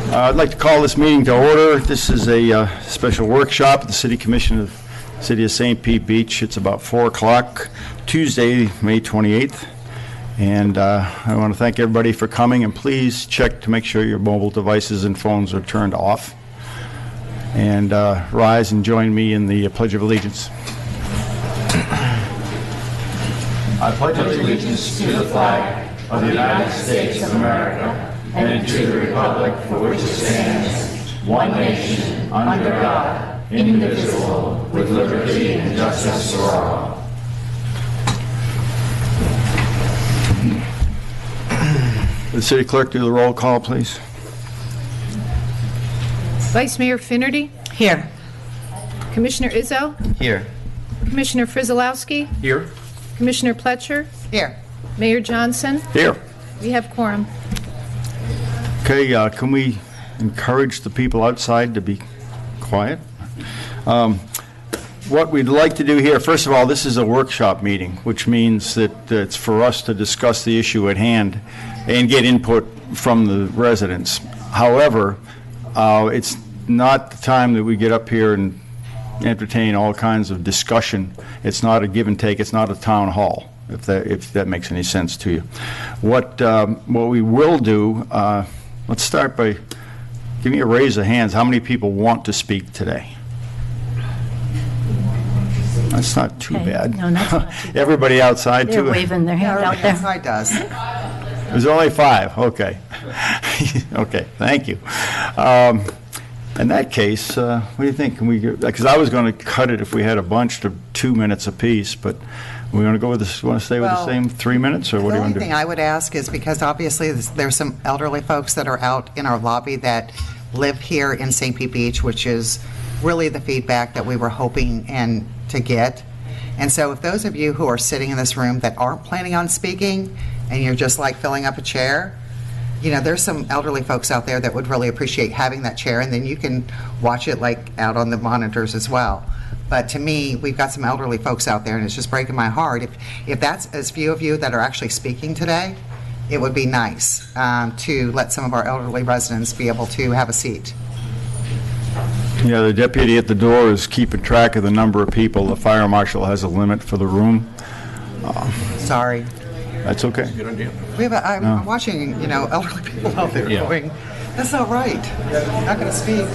I'd like to call this meeting to order. This is a special workshop at the City Commission of the City of St. Pete Beach. It's about 4 o'clock, Tuesday, May 28th. And I want to thank everybody for coming, and please check to make sure your mobile devices and phones are turned off. And rise and join me in the Pledge of Allegiance. I pledge allegiance to the flag of the United States of America and to the republic for which it stands, one nation, under God, indivisible, with liberty and justice for all. The City Clerk do the roll call, please. Vice Mayor Finnerty? Here. Commissioner Izzo? Here. Commissioner Frizzolowski? Here. Commissioner Pletcher? Here. Mayor Johnson? Here. We have quorum. Okay, can we encourage the people outside to be quiet? What we'd like to do here, first of all, this is a workshop meeting, which means that it's for us to discuss the issue at hand and get input from the residents. However, it's not the time that we get up here and entertain all kinds of discussion. It's not a give and take. It's not a town hall, if that makes any sense to you. What we will do, let's start by, give me a raise of hands. How many people want to speak today? That's not too bad. No, that's not too bad. Everybody outside, They're too? waving their hand out there. Outside does. There's only 5. Okay. Okay, thank you. In that case, what do you think? Can we? Because I was going to cut it if we had a bunch to 2 minutes apiece, but we want to go with this. Want to stay with the same 3 minutes, or what do you want to do? The only thing I would ask is, because obviously there's some elderly folks that are out in our lobby that live here in St. Pete Beach, which is really the feedback that we were hoping to get. And so if those of you who are sitting in this room that aren't planning on speaking and you're just like filling up a chair, you know, there's some elderly folks out there that would really appreciate having that chair, and then you can watch it like out on the monitors as well. But to me, we've got some elderly folks out there, and it's just breaking my heart. If that's as few of you that are actually speaking today, it would be nice to let some of our elderly residents be able to have a seat. Yeah, the deputy at the door is keeping track of the number of people. The fire marshal has a limit for the room. Sorry. That's okay. I'm watching, you know, elderly people out there going, that's not right. I'm not going to speak.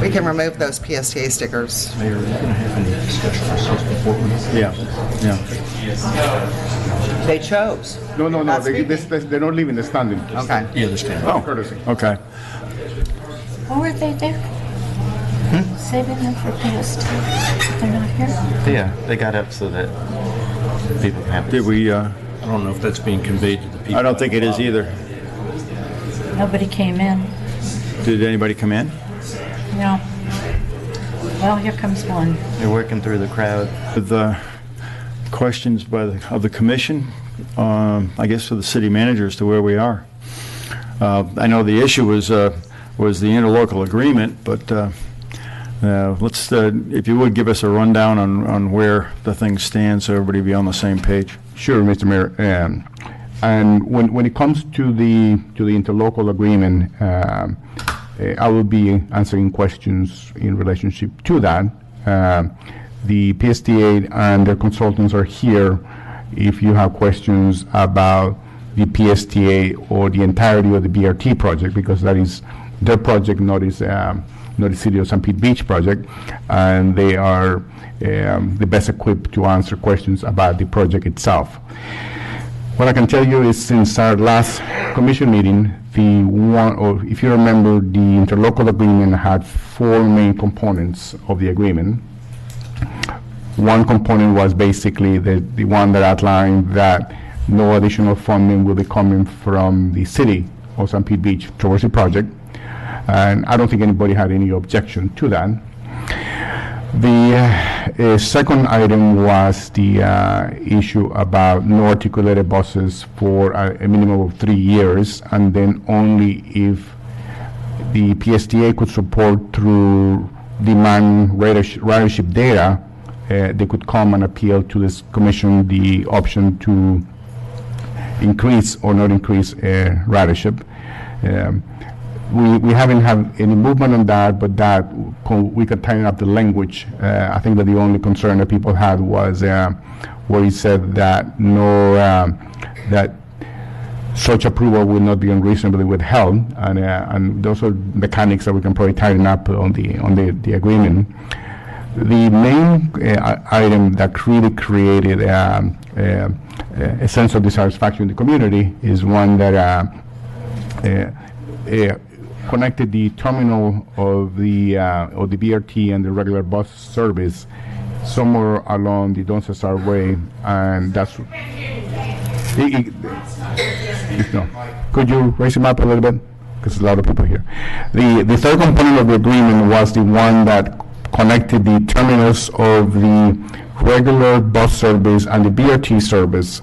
We can remove those PSTA stickers. Mayor, are we going to have any discussion ourselves before we... Yeah. They chose. No. They're not leaving. They're standing. Okay. Yeah, they're standing. Oh, Courtesy. okay. Why were they there? Saving them for PST. They're not here? Yeah, they got up so that people can have Did we? I don't know if that's being conveyed to the people. I don't think it is either. Nobody came in. Did anybody come in? No. Well, here comes one. They're working through the crowd. The questions of the commission, I guess for the city manager as to where we are. I know the issue was the interlocal agreement, but let's, if you would, give us a rundown on where the thing stands so everybody be on the same page. Sure, Mr. Mayor. And when it comes to the interlocal agreement, I will be answering questions in relationship to that. The PSTA and their consultants are here if you have questions about the PSTA or the entirety of the BRT project, because that is their project, not the City of St. Pete Beach project, and they are the best equipped to answer questions about the project itself. What I can tell you is, since our last commission meeting, if you remember, the interlocal agreement had 4 main components of the agreement. One component was basically the one that outlined that no additional funding will be coming from the City of St. Pete Beach towards the project. And I don't think anybody had any objection to that. The second item was the issue about no articulated buses for a minimum of 3 years, and then only if the PSTA could support through demand ridership data, they could come and appeal to this commission the option to increase or not increase ridership. we haven't had any movement on that, but that we could tighten up the language. I think that the only concern that people had was where he said that no, that such approval will not be unreasonably withheld, and those are mechanics that we can probably tighten up on the agreement. The main item that really created a sense of dissatisfaction in the community is one that connected the terminal of the BRT and the regular bus service somewhere along the Don Cesar Way, and that's. No. Could you raise him up a little bit? Because there's a lot of people here. The third component of the agreement was the one that connected the terminus of the regular bus service and the BRT service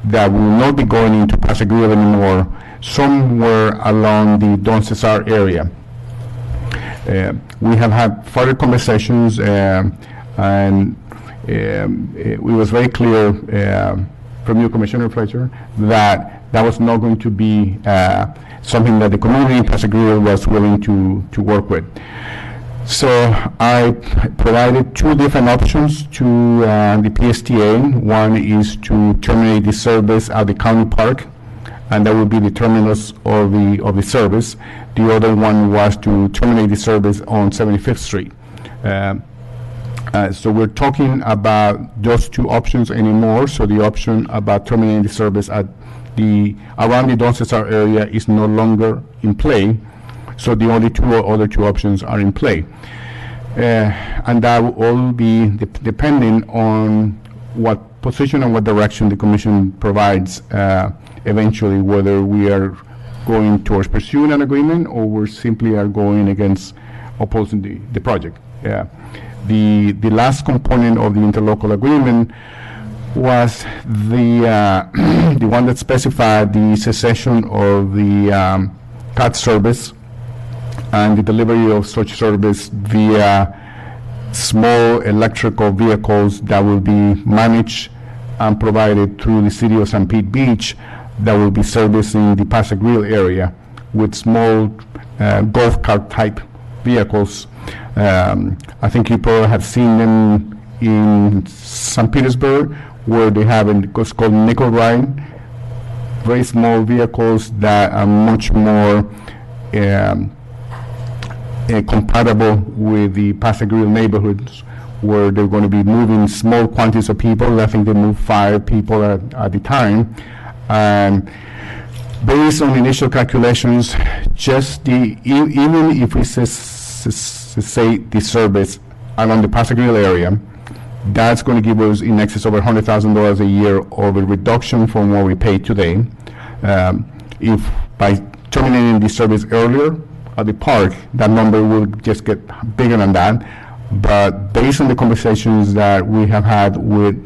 that will not be going into Pasadena anymore, somewhere along the Don Cesar area. We have had further conversations, and it was very clear from you, Commissioner Fletcher, that that was not going to be something that the community in Pasadena was willing to work with. So I provided two different options to the PSTA. One is to terminate the service at the county park, and that would be the terminus of the service. The other one was to terminate the service on 75th Street. So we're talking about those two options anymore. So the option about terminating the service at around the Don Cesar area is no longer in play. So the only other two options are in play. And that will all be depending on what position and what direction the Commission provides eventually, whether we are going towards pursuing an agreement or we simply are going against opposing the project. The last component of the interlocal agreement was the the one that specified the cessation of the CAT service and the delivery of such service via small electrical vehicles that will be managed and provided through the city of St. Pete Beach, that will be servicing the Paso Grill area with small golf cart type vehicles. I think you probably have seen them in St. Petersburg, where they have what's called nickel ride, very small vehicles that are much more compatible with the Paso Grill neighborhoods, where they're going to be moving small quantities of people. I think they move 5 people at a time. And based on initial calculations, just even if we say the service along the Paso Grill area, that's going to give us in excess of $100,000 a year of a reduction from what we pay today. If by terminating the service earlier at the park, that number will just get bigger than that. But based on the conversations that we have had with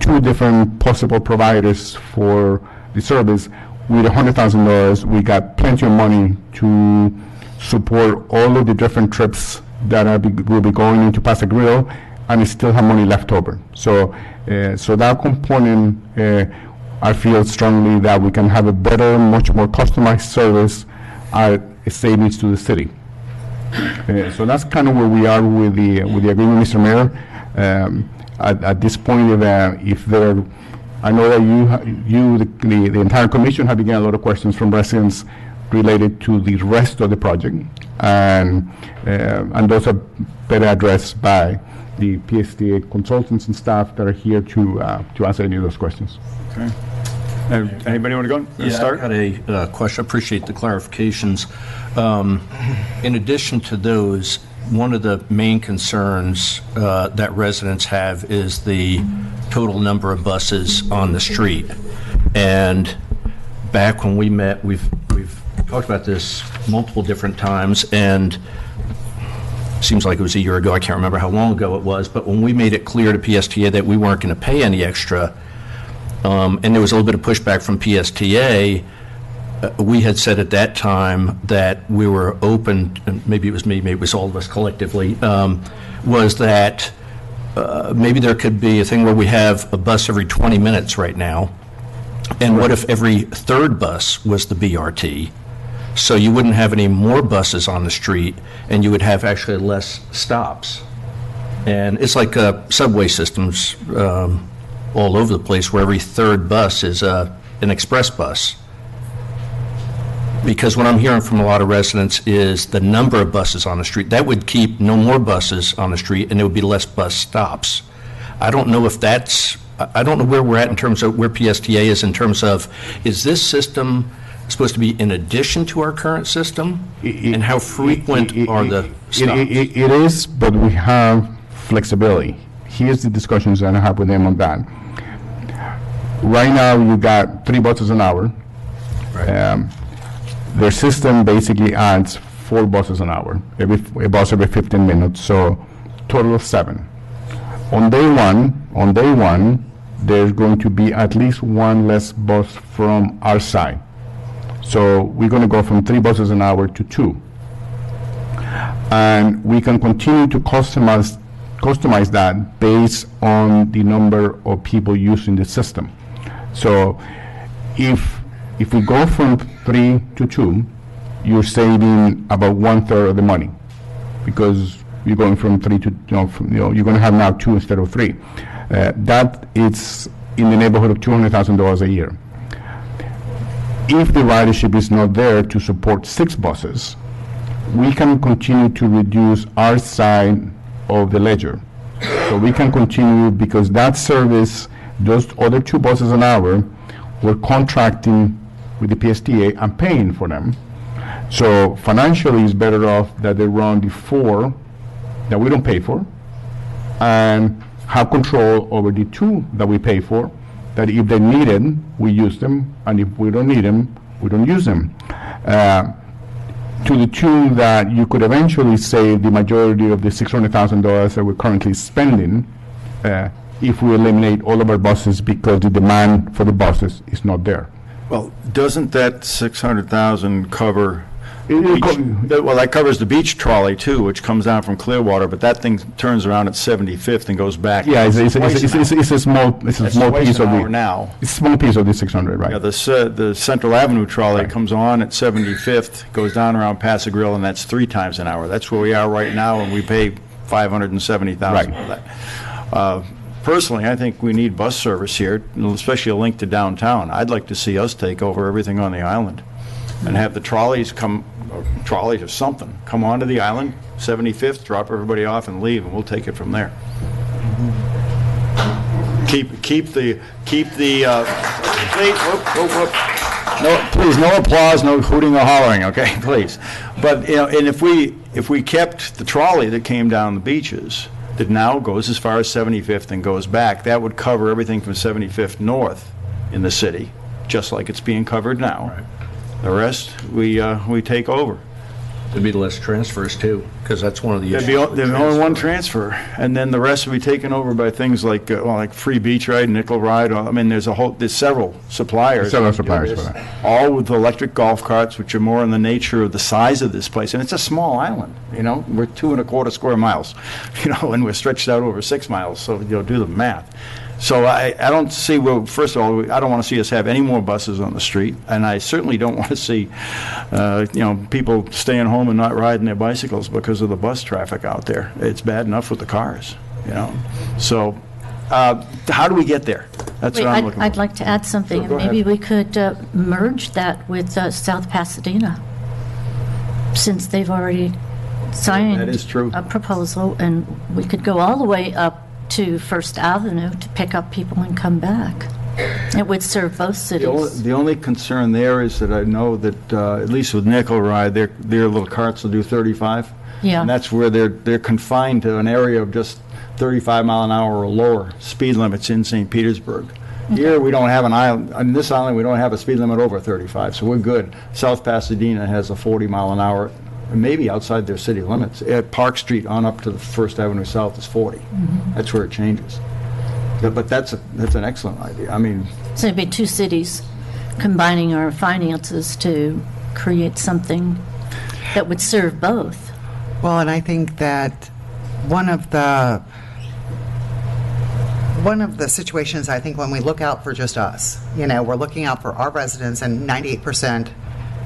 2 different possible providers for the service, with $100,000, we got plenty of money to support all of the different trips that will be going into Paso Grill, and we still have money left over. So that component, I feel strongly that we can have a better, much more customized service at a savings to the city. So that's kind of where we are with the agreement, Mr. Mayor. At this point, if there, I know that the entire commission have begun a lot of questions from residents related to the rest of the project, and those are better addressed by the PSTA consultants and staff that are here to answer any of those questions. Okay. Anybody want to go? Yeah, Start? I got a question. Appreciate the clarifications. In addition to those, one of the main concerns that residents have is the total number of buses on the street. And back when we met, we've talked about this multiple different times, and seems like it was a year ago. I can't remember how long ago it was, but when we made it clear to PSTA that we weren't going to pay any extra, and there was a little bit of pushback from PSTA, we had said at that time that we were open, and maybe it was me, maybe it was all of us collectively, was that maybe there could be a thing where we have a bus every 20 minutes right now, and what if every 3rd bus was the BRT? So you wouldn't have any more buses on the street, and you would have actually less stops. And it's like subway systems all over the place, where every third bus is an express bus. Because what I'm hearing from a lot of residents is the number of buses on the street. That would keep no more buses on the street, and there would be less bus stops. I don't know if I don't know where we're at in terms of where PSTA is in terms of, is this system supposed to be in addition to our current system? And how frequent are the stops? It is, but we have flexibility. Here's the discussions that I have with them on that. Right now, you got 3 buses an hour. Right. Their system basically adds 4 buses an hour, a bus every 15 minutes, so total of 7. On day one, there's going to be at least 1 less bus from our side. So we're going to go from 3 buses an hour to 2. And we can continue to customize that based on the number of people using the system. So if we go from 3 to 2, you're saving about 1/3 of the money, because you're going from 3 to, you're going to have now 2 instead of 3. That is in the neighborhood of $200,000 a year. If the ridership is not there to support 6 buses, we can continue to reduce our side of the ledger. So we can continue, because that service, those other 2 buses an hour, we're contracting with the PSTA and paying for them. So financially, it's better off that they run the 4 that we don't pay for, and have control over the 2 that we pay for, that if they're needed, we use them, and if we don't need them, we don't use them. To the tune that you could eventually save the majority of the $600,000 that we're currently spending if we eliminate all of our buses, because the demand for the buses is not there. Well, doesn't that 600,000 cover? It Well, that covers the beach trolley too, which comes down from Clearwater, but that thing turns around at 75th and goes back. Yeah, it's a small That's small twice piece an of hour the now. it's a small piece of the 600, right? Yeah, the Central Avenue trolley Right. comes on at 75th, goes down around Paso Grill, and that's 3 times an hour. That's where we are right now, and we pay $570,000 for that. Personally, I think we need bus service here, especially a link to downtown. I'd like to see us take over everything on the island and have the trolleys trolleys or something, come onto the island, 75th, drop everybody off and leave, and we'll take it from there. Keep the whoop. No, please, no applause, no hooting or hollering, okay, please. But, and if we kept the trolley that came down the beaches, that now goes as far as 75th and goes back, that would cover everything from 75th north in the city, just like it's being covered now. Right. The rest, we take over. There'd be less transfers too, because that's one of the There'd issues. be only one transfer, and then the rest would be taken over by things like, like free beach ride, nickel ride. I mean, there's several suppliers. Several that do suppliers this, for that. all with electric golf carts, which are more in the nature of the size of this place. And it's a small island, We're 2.25 square miles, and we're stretched out over 6 miles. So do the math. So I don't see, first of all, I don't want to see us have any more buses on the street, and I certainly don't want to see, people staying home and not riding their bicycles because of the bus traffic out there. It's bad enough with the cars, So how do we get there? That's Wait, what I'm looking for. I'd like to add something. Sure, go Maybe ahead. we could merge that with South Pasadena, since they've already signed That is true. a proposal, and we could go all the way up to First Avenue to pick up people and come back. It would serve both cities. The only concern there is that I know that, at least with nickel ride, their little carts will do 35. Yeah. And that's where they're confined to an area of just 35 mile an hour or lower speed limits in St. Petersburg. Here, we don't have an island, on this island, we don't have a speed limit over 35, so we're good. South Pasadena has a 40 mile an hour, maybe outside their city limits. At Park Street on up to the First Avenue South is 40. That's where it changes. But that's an excellent idea. I mean, So it'd be 2 cities combining our finances to create something that would serve both. Well, and I think that one of the situations, I think, when we look out for just us, we're looking out for our residents, and 98%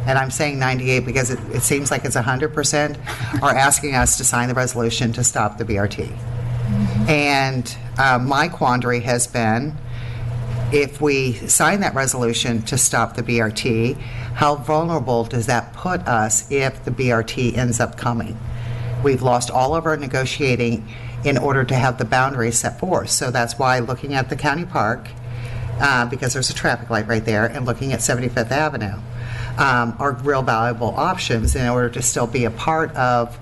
and I'm saying 98 because it seems like it's 100%, are asking us to sign the resolution to stop the BRT. And my quandary has been, if we sign that resolution to stop the BRT, how vulnerable does that put us if the BRT ends up coming? We've lost all of our negotiating in order to have the boundaries set forth. So that's why looking at the county park, because there's a traffic light right there, and looking at 75th Avenue are real valuable options in order to still be a part of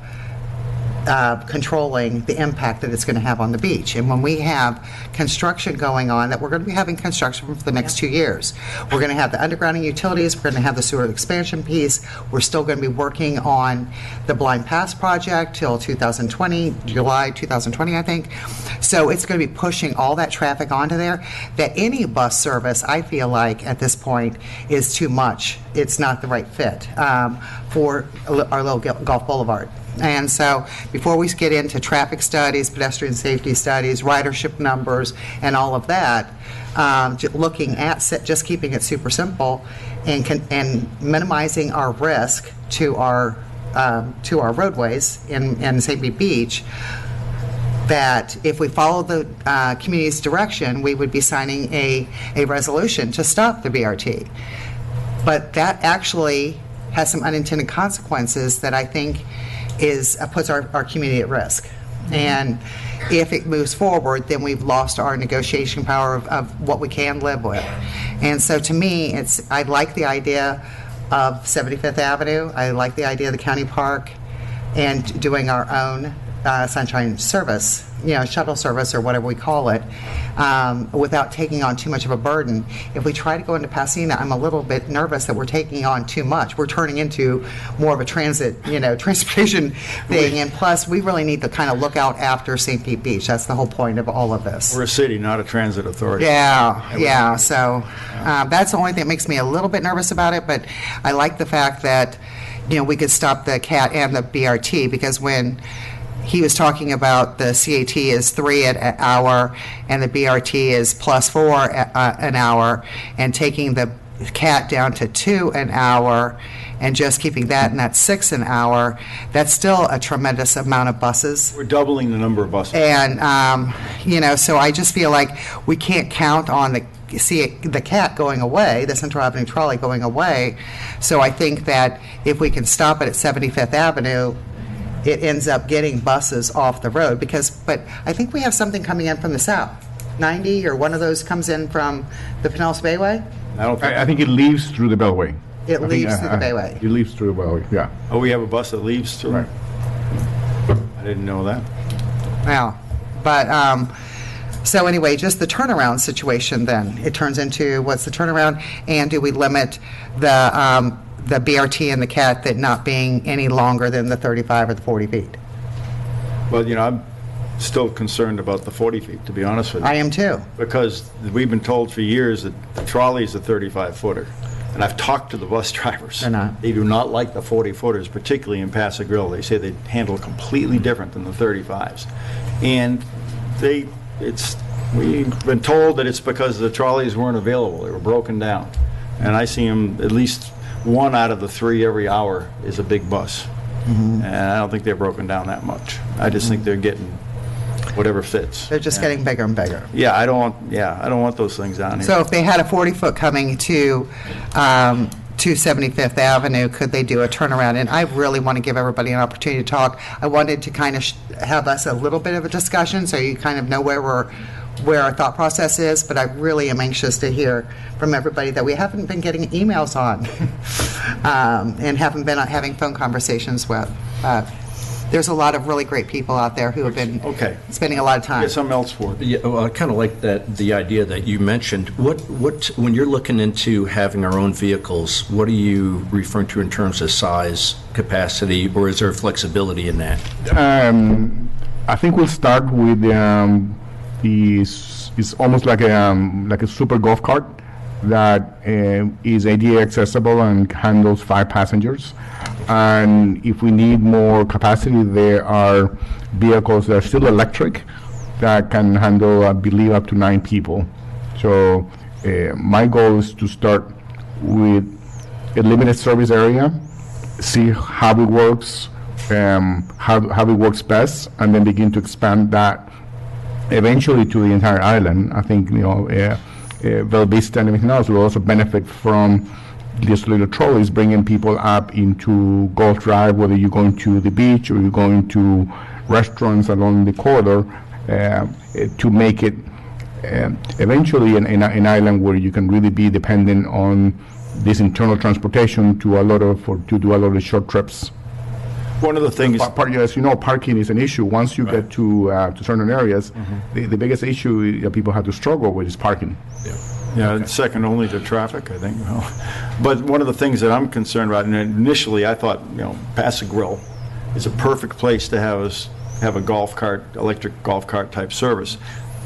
controlling the impact that it's going to have on the beach. And when we have construction going on, that we're going to be having construction for the next 2 years, we're going to have the undergrounding utilities, we're going to have the sewer expansion piece, we're still going to be working on the Blind Pass project till 2020, July 2020, I think. So it's going to be pushing all that traffic onto there, that any bus service, I feel like, at this point, is too much. It's not the right fit for our little Gulf Boulevard. And so before we get into traffic studies, pedestrian safety studies, ridership numbers, and all of that, looking at just keeping it super simple and minimizing our risk to our roadways in St. Pete Beach, that if we follow the community's direction, we would be signing a resolution to stop the BRT. But that actually has some unintended consequences that I think puts our community at risk. And if it moves forward, then we've lost our negotiation power of what we can live with. And so to me, I like the idea of 75th Avenue. I like the idea of the county park and doing our own sunshine service, shuttle service or whatever we call it, without taking on too much of a burden. If we try to go into Pasadena, I'm a little bit nervous that we're taking on too much. We're turning into more of a transportation thing, and plus we really need to kind of look out after St. Pete Beach. That's the whole point of all of this. We're a city, not a transit authority. Yeah. So that's the only thing that makes me a little bit nervous about it, but I like the fact that, we could stop the CAT and the BRT, because when he was talking about the CAT is 3 an hour and the BRT is +4 an hour, and taking the CAT down to 2 an hour and just keeping that, and that's 6 an hour, that's still a tremendous amount of buses. We're doubling the number of buses. And, so I just feel like we can't count on the CAT going away, the Central Avenue trolley going away. So I think that if we can stop it at 75th Avenue, it ends up getting buses off the road, but I think we have something coming in from the south. 90 or one of those comes in from the Pinellas Bayway? I think it leaves through the Beltway. It leaves through the Bayway. It leaves through the Beltway, yeah. Oh, we have a bus that leaves through? Right. I didn't know that. Yeah, but so anyway, just the turnaround situation then. It turns into, what's the turnaround? And do we limit the BRT and the CAT that not being any longer than the 35 or the 40 feet? Well, I'm still concerned about the 40 feet, to be honest with you. I am too. Because we've been told for years that the trolley is a 35-footer. And I've talked to the bus drivers. They're not. They do not like the 40-footers, particularly in Paso Grill. They say they handle completely different than the 35s. And we've been told that it's because the trolleys weren't available. They were broken down. And I see them, at least 1 out of the 3 every hour is a big bus. And I don't think they're broken down that much. I just think they're getting whatever fits. They're just getting bigger and bigger. Yeah, I don't want those things down here. So if they had a 40-foot coming to 75th Avenue, could they do a turnaround? And I really want to give everybody an opportunity to talk. I wanted to kind of have us a little bit of a discussion so you kind of know where our thought process is, but I really am anxious to hear from everybody that we haven't been getting emails on and haven't been having phone conversations with. There's a lot of really great people out there who have been spending a lot of time. Get something else for it. Yeah, well, I kind of like the idea that you mentioned. What when you're looking into having our own vehicles, what are you referring to in terms of size, capacity, or is there flexibility in that? I think we'll start with is almost like a super golf cart that is ADA accessible and handles 5 passengers. And if we need more capacity, there are vehicles that are still electric that can handle, I believe, up to 9 people. So my goal is to start with a limited service area, see how it works, how it works best, and then begin to expand that eventually to the entire island. I think, Bella Vista and everything else will also benefit from these little trolleys bringing people up into Gulf Drive, whether you're going to the beach or you're going to restaurants along the corridor, to make it eventually an island where you can really be dependent on this internal transportation to do a lot of short trips. One of the things, As you know, parking is an issue. Once you get to certain areas, the biggest issue that people have to struggle with is parking. yeah, it's second only to traffic, I think. But one of the things that I'm concerned about, and initially I thought, Pass a Grill is a perfect place to have a golf cart, electric golf cart type service.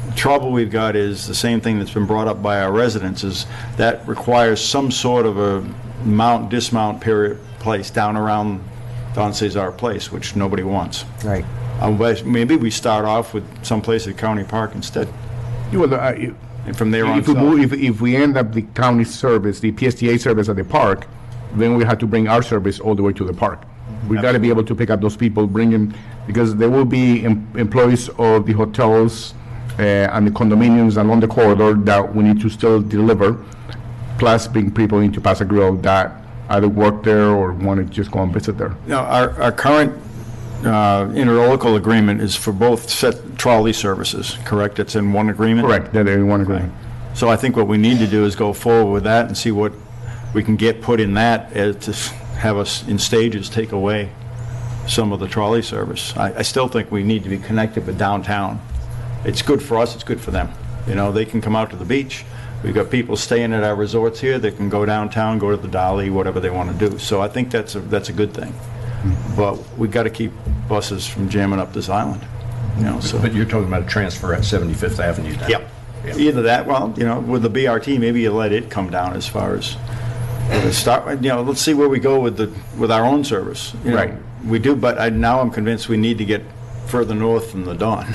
The trouble we've got is the same thing that's been brought up by our residents, is that requires some sort of a dismount period place down around Don Cesar Place, which nobody wants. Right. Maybe we start off with someplace at County Park instead, and from there on south. If we end up the county service, the PSTA service at the park, then we have to bring our service all the way to the park. We got to be able to pick up those people, bring them, because there will be employees of the hotels and the condominiums along the corridor that we need to still deliver, plus bring people into Pass a Grill that either work there or want to just go and visit there. Now, our current interlocal agreement is for both set trolley services, correct? It's in one agreement? Correct, that they want to go. So I think what we need to do is go forward with that and see what we can get put in that to have us in stages take away some of the trolley service. I still think we need to be connected with downtown. It's good for us, it's good for them. They can come out to the beach. We've got people staying at our resorts here. They can go downtown, go to the Dolly, whatever they want to do. So I think that's a good thing. But we got to keep buses from jamming up this island. So. But you're talking about a transfer at 75th Avenue down. Yep. Either that, with the BRT, maybe you let it come down as far as start. Let's see where we go with our own service. Right. We do, but now I'm convinced we need to get further north from the Don.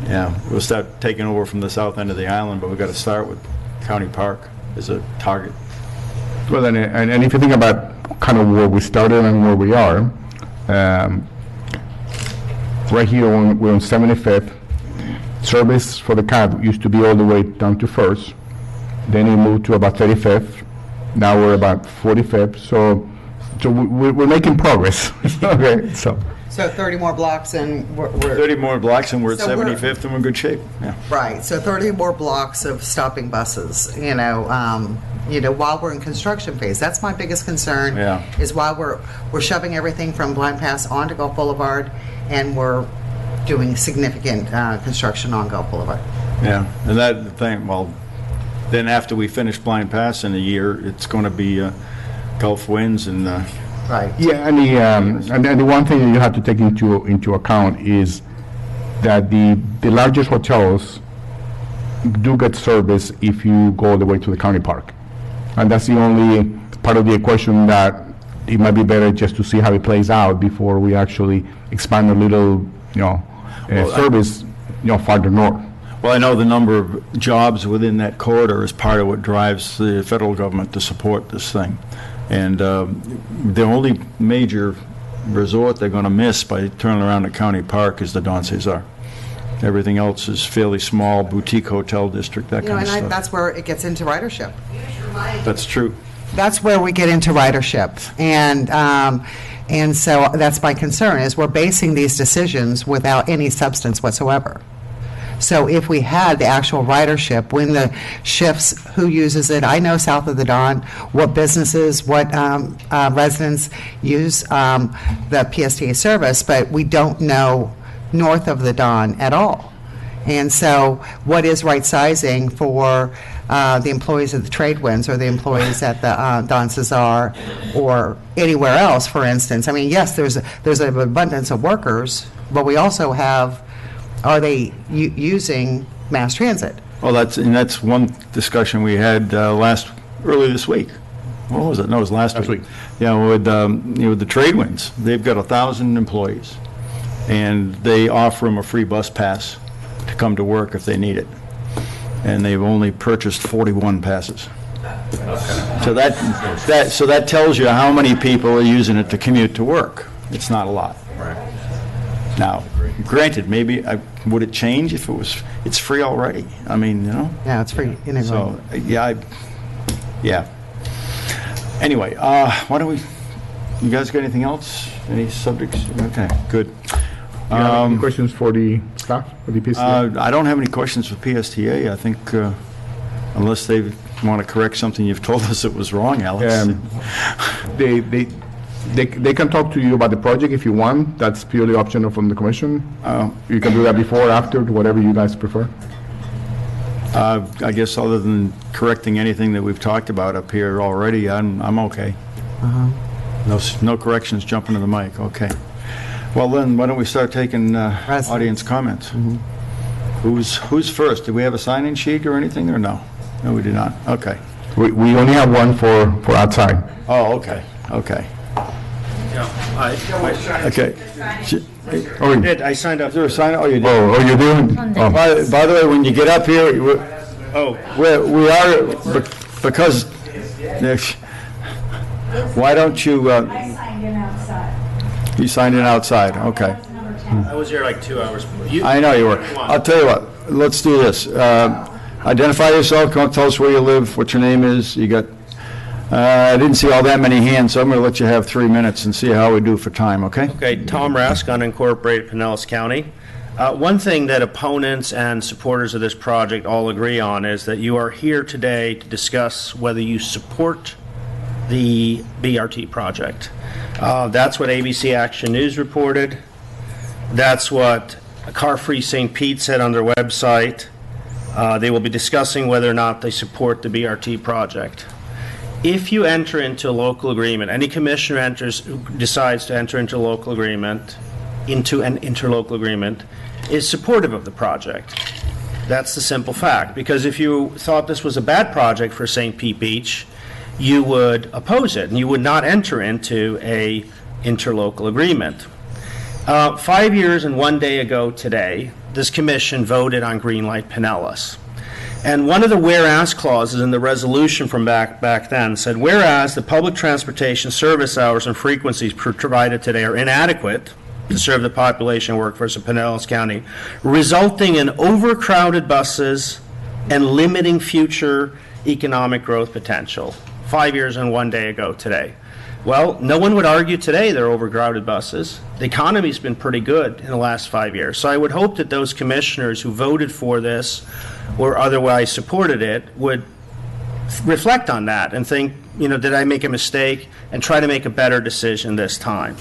Yeah, we'll start taking over from the south end of the island, but we've got to start with County Park as a target. Well, and if you think about kind of where we started and where we are, right here we're on 75th. Service for the cab used to be all the way down to First. Then it moved to about 35th. Now we're about 45th. So we're making progress. Okay, so 30 more blocks and we're 30 more blocks and we're at So we're- 75th and we're in good shape. Yeah. right. So 30 more blocks of stopping buses. While we're in construction phase, that's my biggest concern. Yeah. Is while we're shoving everything from Blind Pass onto Gulf Boulevard, and we're doing significant construction on Gulf Boulevard. Yeah, and that thing. Well, then after we finish Blind Pass in a year, it's going to be Gulf Winds and. Right. yeah, and the one thing that you have to take into account is that the largest hotels do get service if you go all the way to the county park, and that's the only part of the equation that it might be better just to see how it plays out before we actually expand a little, service, farther north. Well, I know the number of jobs within that corridor is part of what drives the federal government to support this thing. And the only major resort they're going to miss by turning around at County Park is the Don Cesar. Everything else is fairly small, boutique hotel district, that kind of stuff. That's where it gets into ridership. That's true. That's where we get into ridership. And so that's my concern, is we're basing these decisions without any substance whatsoever. So if we had the actual ridership, when the shifts, who uses it, I know south of the Don, what businesses, what residents use the PSTA service, but we don't know north of the Don at all. And so what is right sizing for the employees of the trade winds or the employees at the Don Cesar or anywhere else, for instance? I mean, yes, there's an abundance of workers, but we also have, are they using mass transit? Well, that's one discussion we had early this week. What was it? No, it was last week. Yeah, with the trade winds, they've got 1,000 employees, and they offer them a free bus pass to come to work if they need it. And they've only purchased 41 passes. So that tells you how many people are using it to commute to work. It's not a lot. Now, granted, maybe, would it change if it's free already? I mean, you know? Yeah, it's free. So, yeah. Anyway, why don't we, you guys got anything else? Any subjects? Okay, good. Any questions for the staff, for the PSTA? I don't have any questions for PSTA. I think, unless they want to correct something you've told us it was wrong, Alex. They can talk to you about the project if you want. That's purely optional from the commission. You can do that before or after, whatever you guys prefer. I guess other than correcting anything that we've talked about up here already, I'm okay. No corrections jumping to the mic, okay. Well then, why don't we start taking audience comments? Who's first? Do we have a sign-in sheet or anything, or no? No, we do not. Okay. We only have one for outside. Oh, okay. Okay. Oh, you I signed up. Is there a sign? Oh, you did. Oh, you're doing? Oh. By the way, when you get up here, we are, because, why don't you, I signed in outside. you signed in outside, okay. I was here like 2 hours before. I know you were. I'll tell you what, let's do this. Identify yourself, come tell us where you live, what your name is. You got, I didn't see all that many hands, so I'm going to let you have 3 minutes and see how we do for time, okay? Okay, Tom Rask, unincorporated Pinellas County. One thing that opponents and supporters of this project all agree on is that you are here today to discuss whether you support the BRT project. That's what ABC Action News reported. That's what Car Free St. Pete said on their website. They will be discussing whether or not they support the BRT project. If you enter into a local agreement, any commissioner decides to enter into a local agreement, into an interlocal agreement, is supportive of the project. That's the simple fact. Because if you thought this was a bad project for St. Pete Beach, you would oppose it, and you would not enter into a interlocal agreement. 5 years and 1 day ago today, this commission voted on Greenlight Pinellas. And one of the whereas clauses in the resolution from back then said, whereas the public transportation service hours and frequencies provided today are inadequate to serve the population and workforce of Pinellas County, resulting in overcrowded buses and limiting future economic growth potential. 5 years and 1 day ago today. Well, no one would argue today they're overcrowded buses. The economy's been pretty good in the last 5 years. So I would hope that those commissioners who voted for this or otherwise supported it would reflect on that and think, you know, did I make a mistake, and try to make a better decision this time.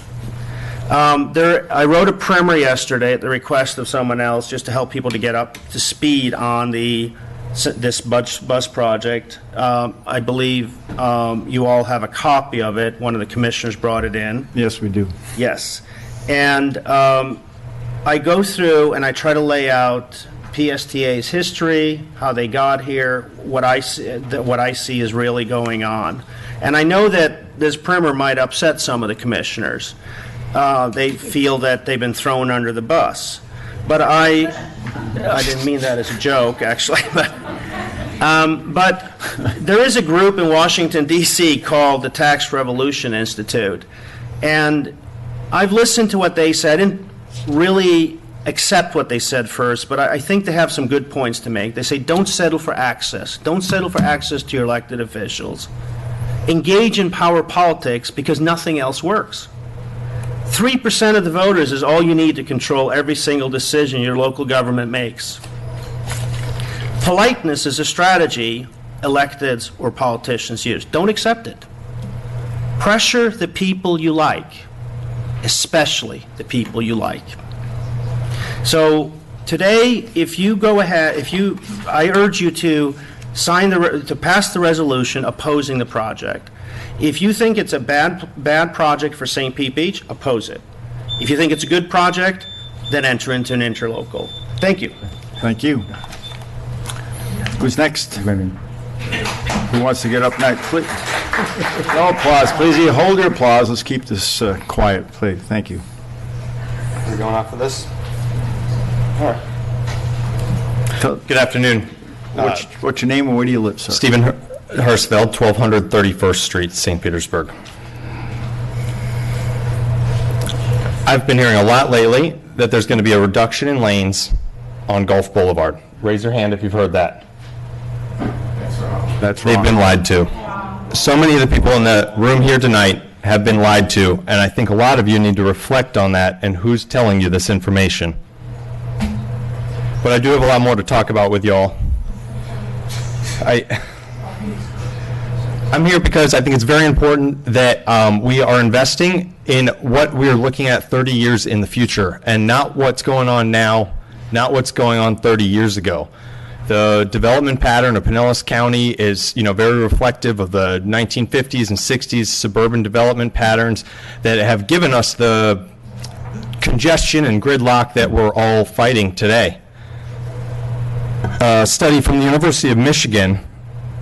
I wrote a primer yesterday at the request of someone else just to help people to get up to speed on this bus project. I believe you all have a copy of it. One of the commissioners brought it in. Yes, we do. Yes. And I go through and I try to lay out PSTA's history, how they got here, what I see is really going on. And I know that this primer might upset some of the commissioners. They feel that they've been thrown under the bus. But I didn't mean that as a joke, actually. But there is a group in Washington, D.C. called the Tax Revolution Institute. And I've listened to what they said. I didn't really accept what they said first, but I think they have some good points to make. They say, don't settle for access. Don't settle for access to your elected officials. Engage in power politics because nothing else works. 3% of the voters is all you need to control every single decision your local government makes. Politeness is a strategy electeds or politicians use. Don't accept it. Pressure the people you like, especially the people you like. So today, if you go ahead, I urge you to to pass the resolution opposing the project. If you think it's a bad project for St. Pete Beach, oppose it. If you think it's a good project, then enter into an interlocal. Thank you. Thank you. Who's next? Who wants to get up next? Please. No applause, please. You hold your applause. Let's keep this quiet, please. Thank you. We're going off of this? All right. Good afternoon. What's your name and where do you live, sir? Stephen Hurstveld, 1200 31st Street, St. Petersburg. I've been hearing a lot lately that there's going to be a reduction in lanes on Gulf Boulevard. Raise your hand if you've heard that. That's wrong. They've been lied to. So many of the people in the room here tonight have been lied to, and I think a lot of you need to reflect on that and who's telling you this information. But I do have a lot more to talk about with y'all. I'm here because I think it's very important that we are investing in what we're looking at 30 years in the future, and not what's going on now, not what's going on 30 years ago. The development pattern of Pinellas County is, very reflective of the 1950s and 60s suburban development patterns that have given us the congestion and gridlock that we're all fighting today. A study from the University of Michigan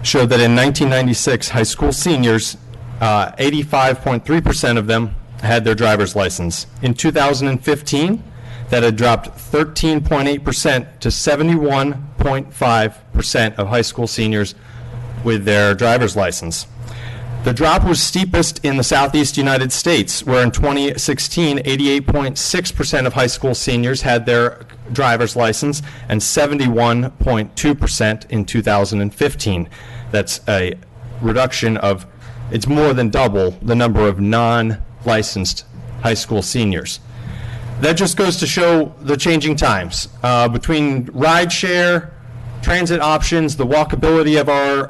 showed that in 1996, high school seniors, 85.3% of them had their driver's license. In 2015, that had dropped 13.8% to 71.5% of high school seniors with their driver's license. The drop was steepest in the Southeast United States, where in 2016, 88.6% of high school seniors had their driver's license and 71.2% in 2015. That's a reduction of, it's more than double the number of non-licensed high school seniors. That just goes to show the changing times. Between rideshare, transit options, the walkability of our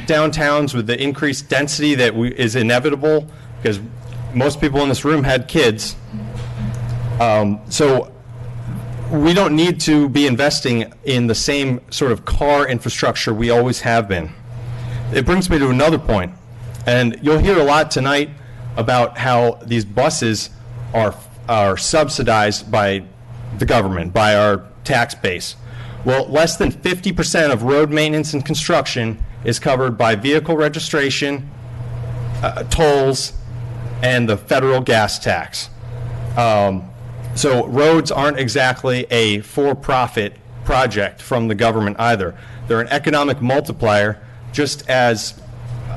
downtowns with the increased density that is inevitable, because most people in this room had kids. So we don't need to be investing in the same sort of car infrastructure we always have been. It brings me to another point, and you'll hear a lot tonight about how these buses are subsidized by the government, by our tax base. Well, less than 50% of road maintenance and construction is covered by vehicle registration, tolls, and the federal gas tax. So roads aren't exactly a for-profit project from the government either. They're an economic multiplier, just as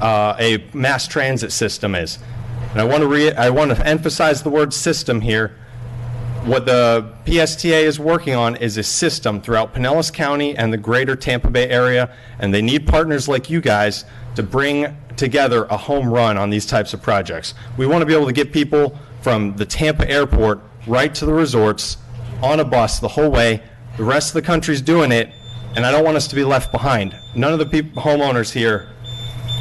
a mass transit system is. And I want to emphasize the word system here. What the PSTA is working on is a system throughout Pinellas County and the greater Tampa Bay area, and they need partners like you guys to bring together a home run on these types of projects. We want to be able to get people from the Tampa airport right to the resorts on a bus the whole way. The rest of the country's doing it, and I don't want us to be left behind. None of the homeowners here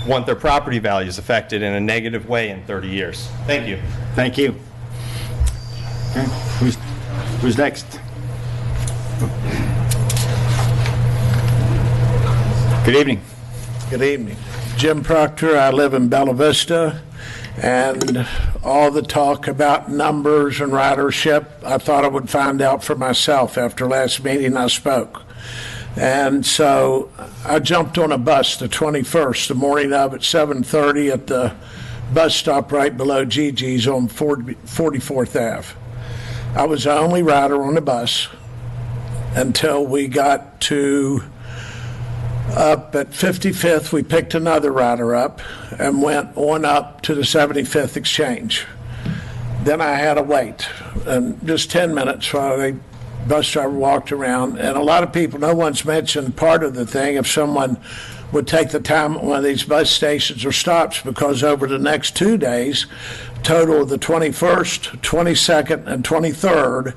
want their property values affected in a negative way in 30 years. Thank you. Thank you. Okay. Who's next? Good evening. Good evening. Jim Proctor. I live in Bella Vista, and all the talk about numbers and ridership, I thought I would find out for myself after last meeting I spoke. And so I jumped on a bus the 21st, the morning of at 7:30 at the bus stop right below Gigi's on 44th Ave. I was the only rider on the bus until we got to up at 55th. We picked another rider up and went on up to the 75th exchange. Then I had to wait, and just 10 minutes while the bus driver walked around. And a lot of people, no one's mentioned part of the thing, if someone would take the time at one of these bus stations or stops, because over the next 2 days, total of the 21st, 22nd, and 23rd,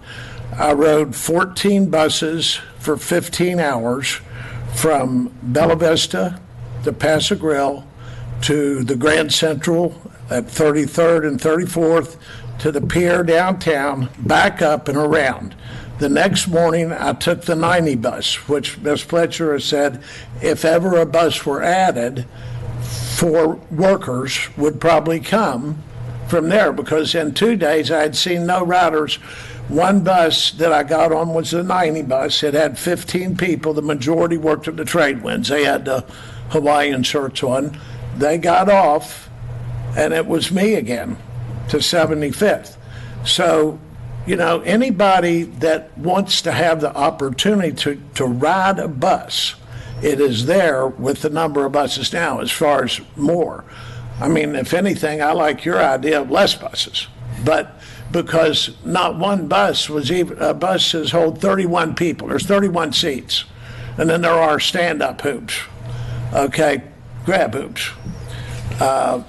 I rode 14 buses for 15 hours from Bella Vista to Paso Grill to the Grand Central at 33rd and 34th to the pier downtown, back up and around. The next morning, I took the 90 bus, which Ms. Fletcher has said if ever a bus were added, 4 workers would probably come from there, because in 2 days I had seen no riders. One bus that I got on was the 90 bus. It had 15 people. The majority worked at the trade winds. They had the Hawaiian shirts on. They got off, and it was me again to 75th. So, anybody that wants to have the opportunity to ride a bus it is there with the number of buses now as far as more. I mean, if anything, I like your idea of less buses, but because not one bus was even, buses hold 31 people. There's 31 seats. And then there are stand-up hoops, okay, grab hoops. I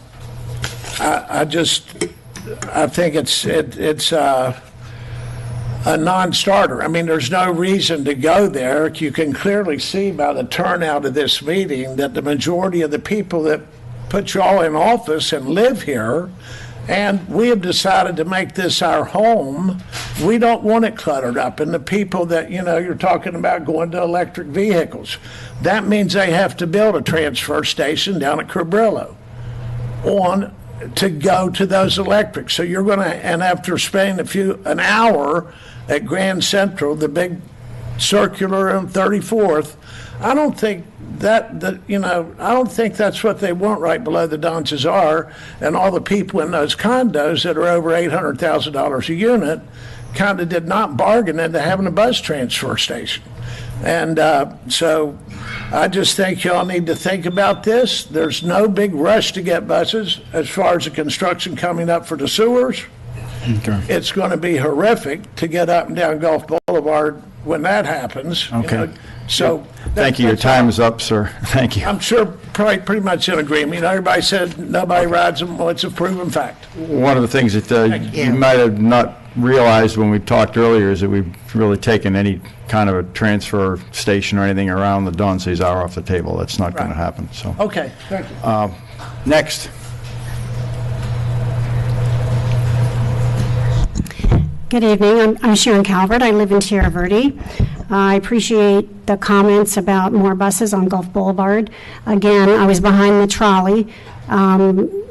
think it's a non-starter. I mean, there's no reason to go there. You can clearly see by the turnout of this meeting that the majority of the people that put you all in office and live here, and we have decided to make this our home. We don't want it cluttered up. And the people that, you're talking about going to electric vehicles, that means they have to build a transfer station down at Cabrillo to go to those electrics. So you're going to, and after spending an hour at Grand Central, the big circular on 34th, I don't think I don't think that's what they want right below the Don Cesar, and all the people in those condos that are over $800,000 a unit kind of did not bargain into having a bus transfer station. And so I just think y'all need to think about this. There's no big rush to get buses as far as the construction coming up for the sewers. Okay. It's going to be horrific to get up and down Gulf Boulevard when that happens. Okay. So thank you. Your time is up, sir. Thank you. I'm sure probably pretty much in agreement. Everybody said nobody rides them. Well, it's a proven fact. One of the things that you might have not realized when we talked earlier is that we've really taken any kind of a transfer station or anything around the Don Cesar off the table. That's not going to happen. So okay, thank you. Next. Good evening. I'm Sharon Calvert. I live in Tierra Verde. I appreciate the comments about more buses on Gulf Boulevard. Again, I was behind the trolley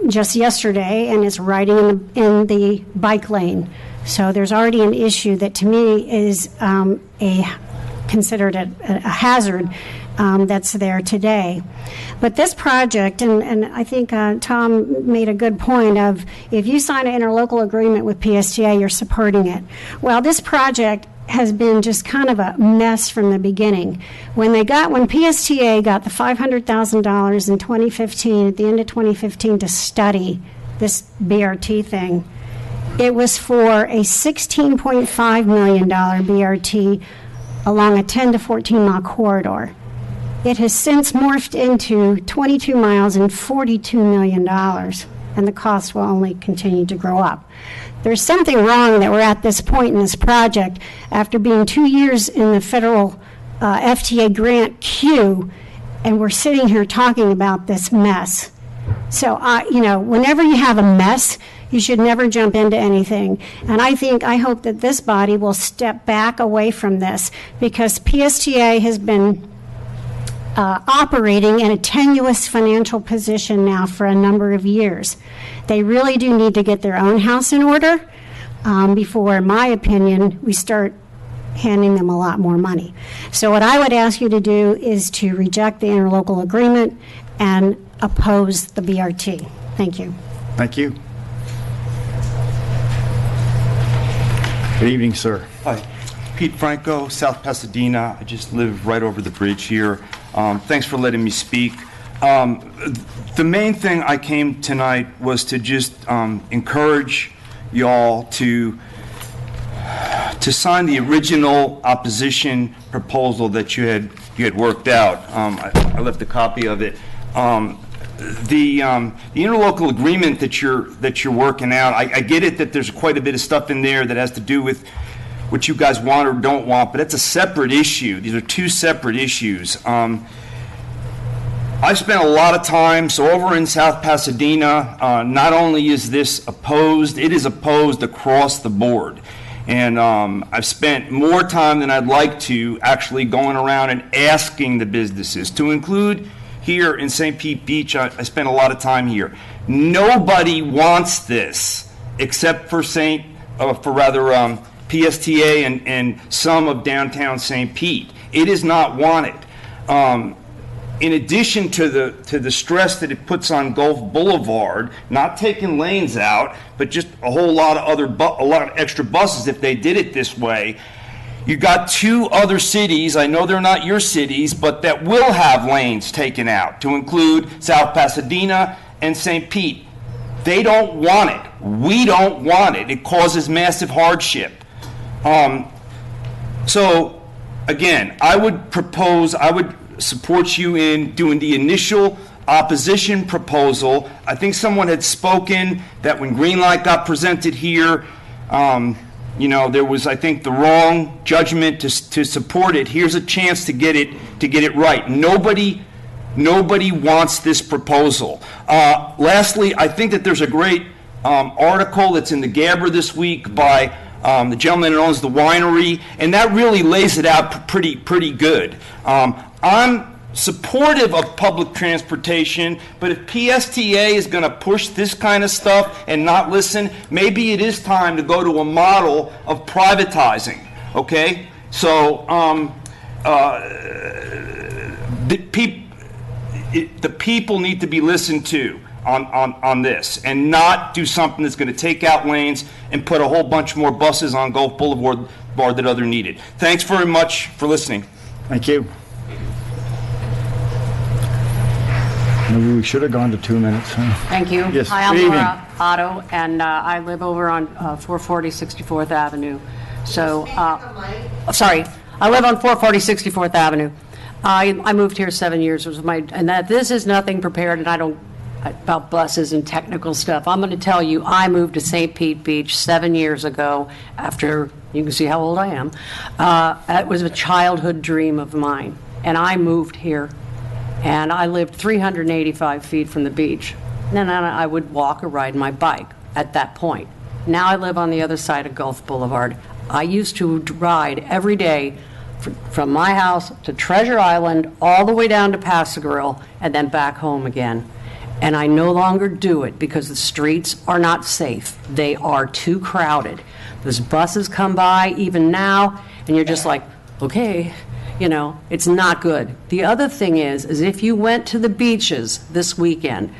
just yesterday, and it's riding in the bike lane. So there's already an issue that to me is considered a hazard that's there today. But this project, and I think Tom made a good point of, if you sign an interlocal agreement with PSTA, you're supporting it. Well, this project has been just kind of a mess from the beginning. When PSTA got the $500,000 in 2015, at the end of 2015, to study this BRT thing, it was for a $16.5 million BRT along a 10 to 14 mile corridor. It has since morphed into 22 miles and $42 million, and the cost will only continue to grow up. There's something wrong that we're at this point in this project after being 2 years in the federal FTA grant queue, and we're sitting here talking about this mess. So, whenever you have a mess, you should never jump into anything. And I hope that this body will step back away from this, because PSTA has been operating in a tenuous financial position now for a number of years. They really do need to get their own house in order before, in my opinion, we start handing them a lot more money. So what I would ask you to do is to reject the interlocal agreement and oppose the BRT. Thank you. Thank you. Good evening, sir. Hi. Pete Franco, South Pasadena. I just live right over the bridge here. Thanks for letting me speak. The main thing I came tonight was to just encourage y'all to sign the original opposition proposal that you had worked out. I left a copy of it. The interlocal agreement that you're working out, I get it that there's quite a bit of stuff in there that has to do with what you guys want or don't want, but it's a separate issue. These are two separate issues. I've spent a lot of time, so over in South Pasadena, not only is this opposed, it is opposed across the board. And I've spent more time than I'd like to actually going around and asking the businesses, to include here in St. Pete Beach. I spent a lot of time here. Nobody wants this except for PSTA and some of downtown St. Pete. It is not wanted. In addition to the stress that it puts on Gulf Boulevard, not taking lanes out, but just a whole lot of a lot of extra buses if they did it this way, You got 2 other cities, I know they're not your cities, but that will have lanes taken out, to include South Pasadena and St. Pete. They don't want it. We don't want it. It causes massive hardship. So, again, I would support you in doing the initial opposition proposal. I think someone had spoken that when green light got presented here, there was, I think, the wrong judgment to support it. Here's a chance to get it right. Nobody wants this proposal. Lastly, I think that there's a great article that's in the Gabber this week by the gentleman that owns the winery, and that really lays it out pretty good. I'm supportive of public transportation, but if PSTA is going to push this kind of stuff and not listen, maybe it is time to go to a model of privatizing, okay? So the people need to be listened to on this, and not do something that's going to take out lanes and put a whole bunch more buses on Gulf Boulevard that are needed. Thanks very much for listening. Thank you. Maybe we should have gone to 2 minutes. Huh? Thank you. Yes. Hi, I'm Good evening. Laura Otto, and I live over on 440 64th Avenue. So, sorry, I live on 440 64th Avenue. I moved here 7 years. This is nothing prepared, and I don't about buses and technical stuff. I'm going to tell you, I moved to St. Pete Beach 7 years ago. After you can see how old I am. It was a childhood dream of mine, and I moved here. And I lived 385 feet from the beach. And then I would walk or ride my bike at that point. Now I live on the other side of Gulf Boulevard. I used to ride every day from my house to Treasure Island, all the way down to Pass-a-Grille, and then back home again. And I no longer do it because the streets are not safe. They are too crowded. Those buses come by even now, and you're just like, okay. It's not good. The other thing is if you went to the beaches this weekend,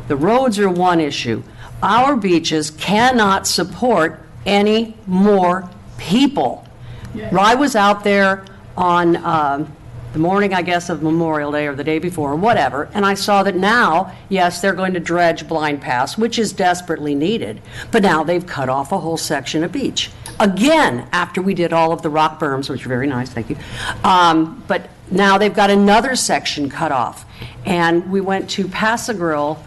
the roads are one issue. Our beaches cannot support any more people. Yes. I was out there on the morning, I guess, of Memorial Day or the day before or whatever, and I saw that now, yes, they're going to dredge Blind Pass, which is desperately needed, but now they've cut off a whole section of beach. Again, after we did all of the rock berms, which are very nice, thank you. But now they've got another section cut off. And we went to Pass-a-Grille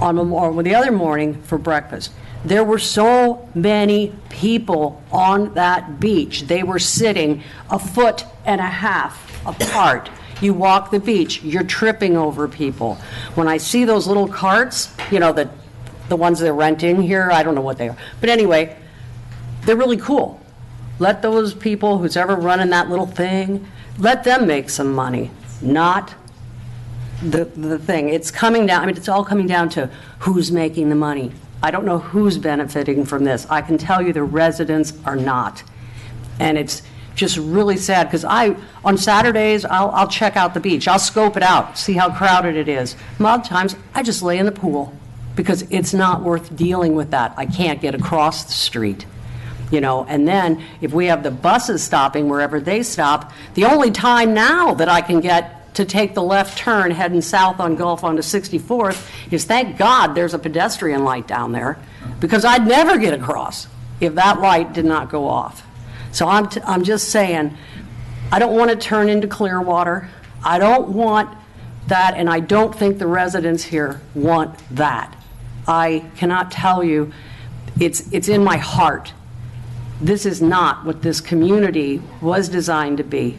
on the other morning for breakfast. There were so many people on that beach. They were sitting 1.5 feet apart. You walk the beach, you're tripping over people. When I see those little carts, the ones they're renting here, I don't know what they are. But anyway, they're really cool. Let those people who's ever running that little thing, let them make some money, not the thing. It's coming down, it's all coming down to who's making the money. I don't know who's benefiting from this. I can tell you the residents are not. And it's just really sad because on Saturdays, I'll check out the beach. I'll scope it out, see how crowded it is. A lot of times, I just lay in the pool because it's not worth dealing with that. I can't get across the street. And then if we have the buses stopping wherever they stop, the only time now that I can get to take the left turn heading south on Gulf onto 64th is, thank God there's a pedestrian light down there, because I'd never get across if that light did not go off. So I'm just saying, I don't want to turn into Clearwater. I don't want that, and I don't think the residents here want that. I cannot tell you, it's in my heart. This is not what this community was designed to be.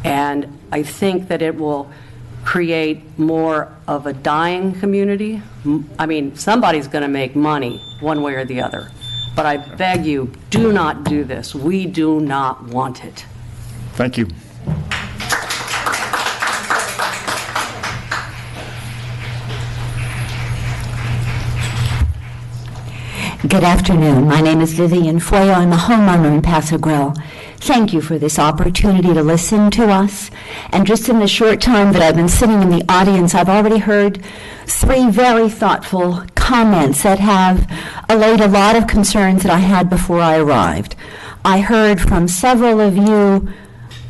And I think that it will create more of a dying community. Somebody's going to make money one way or the other. But I beg you, do not do this. We do not want it. Thank you. Good afternoon. My name is Vivian Fuego. I'm a homeowner in Pass-a-Grille. Thank you for this opportunity to listen to us. And just in the short time that I've been sitting in the audience, I've already heard 3 very thoughtful comments that have allayed a lot of concerns that I had before I arrived. I heard from several of you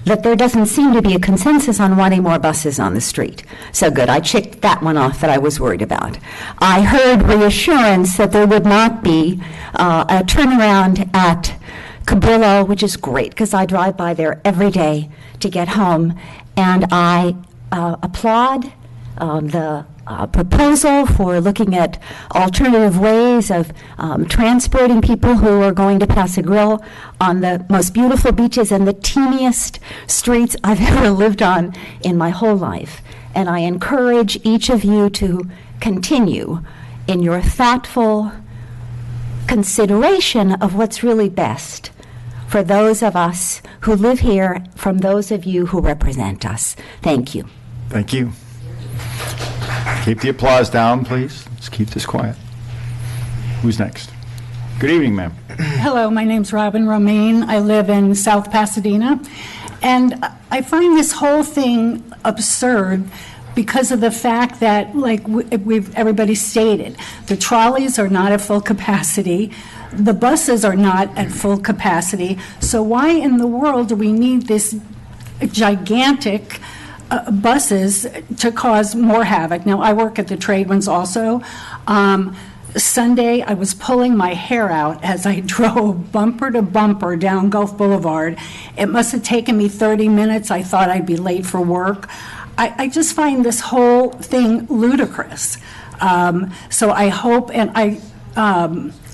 that there doesn't seem to be a consensus on wanting more buses on the street. So good, I checked that one off that I was worried about. I heard reassurance that there would not be a turnaround at Cabrillo, which is great because I drive by there every day to get home, and I applaud the proposal for looking at alternative ways of transporting people who are going to Paso Grill on the most beautiful beaches and the teeniest streets I've ever lived on in my whole life. And I encourage each of you to continue in your thoughtful consideration of what's really best for those of us who live here, from those of you who represent us. Thank you. Thank you. Keep the applause down, please. Let's keep this quiet. Who's next? Good evening, ma'am. Hello, my name's Robin Romaine. I live in South Pasadena. And I find this whole thing absurd because of the fact that, like everybody stated, the trolleys are not at full capacity. The buses are not at full capacity. So why in the world do we need this gigantic buses to cause more havoc? Now, I work at the trade ones also. Sunday, I was pulling my hair out as I drove bumper to bumper down Gulf Boulevard. It must have taken me 30 minutes. I thought I'd be late for work. I just find this whole thing ludicrous. So I hope, and I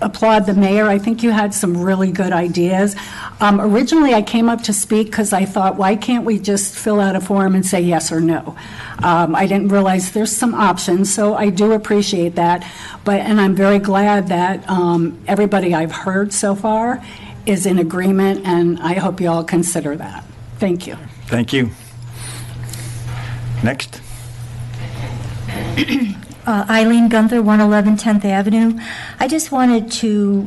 applaud the mayor. I think you had some really good ideas. Originally, I came up to speak because I thought, why can't we just fill out a form and say yes or no? I didn't realize there's some options, so I do appreciate that. And I'm very glad that everybody I've heard so far is in agreement, and I hope you all consider that. Thank you. Thank you. Next. Eileen Gunther, 111 10th Avenue. I just wanted to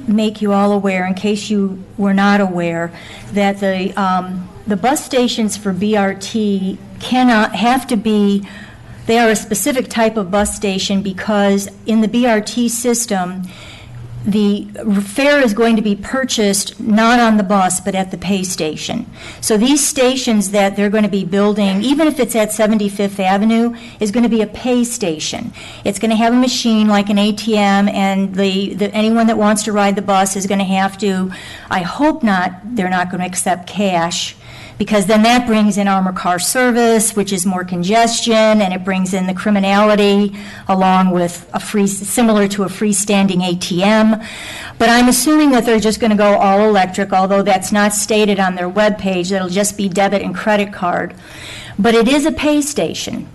make you all aware, in case you were not aware, that the bus stations for BRT have to be, they are a specific type of bus station because in the BRT system, the fare is going to be purchased not on the bus but at the pay station. So these stations that they're going to be building, even if it's at 75th Avenue, is going to be a pay station. It's going to have a machine like an ATM, and anyone that wants to ride the bus is going to have to, I hope they're not going to accept cash, because then that brings in armored car service, which is more congestion, and it brings in the criminality along with similar to a freestanding ATM. But I'm assuming that they're just going to go all electric, although that's not stated on their webpage. That'll just be debit and credit card. But it is a pay station.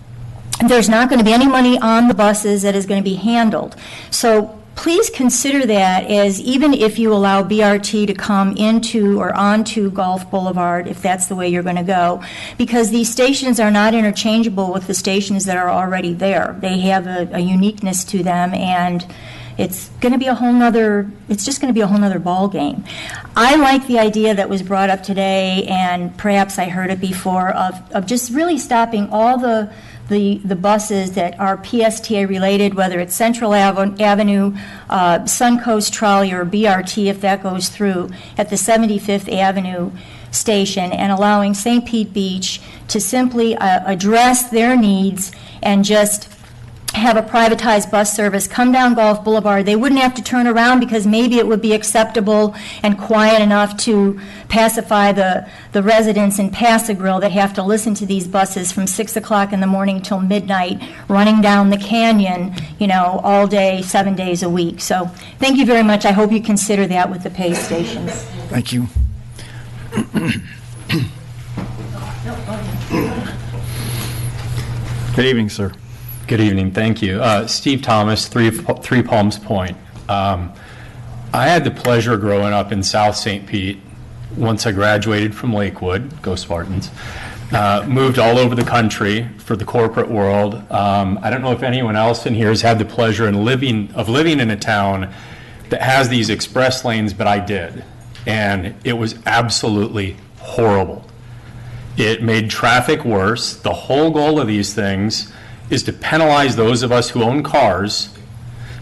There's not going to be any money on the buses that is going to be handled. So please consider that as, even if you allow BRT to come into or onto Gulf Boulevard, if that's the way you're going to go, because these stations are not interchangeable with the stations that are already there. They have a uniqueness to them, and it's going to be it's just going to be a whole nother ball game. I like the idea that was brought up today, and perhaps I heard it before, of just really stopping all the buses that are PSTA related, whether it's Central Avenue, Suncoast Trolley, or BRT, if that goes through, at the 75th Avenue station, and allowing St. Pete Beach to simply address their needs and just have a privatized bus service come down Gulf Boulevard. They wouldn't have to turn around because maybe it would be acceptable and quiet enough to pacify the residents in Paso Grill that have to listen to these buses from 6 o'clock in the morning till midnight running down the canyon, all day, 7 days a week. So thank you very much. I hope you consider that with the pay stations. Thank you. Good evening, sir. Good evening, thank you. Steve Thomas, Three Palms Point. I had the pleasure of growing up in South St. Pete. Once I graduated from Lakewood, go Spartans, moved all over the country for the corporate world. I don't know if anyone else in here has had the pleasure of living in a town that has these express lanes, but I did. And it was absolutely horrible. It made traffic worse. The whole goal of these things is to penalize those of us who own cars,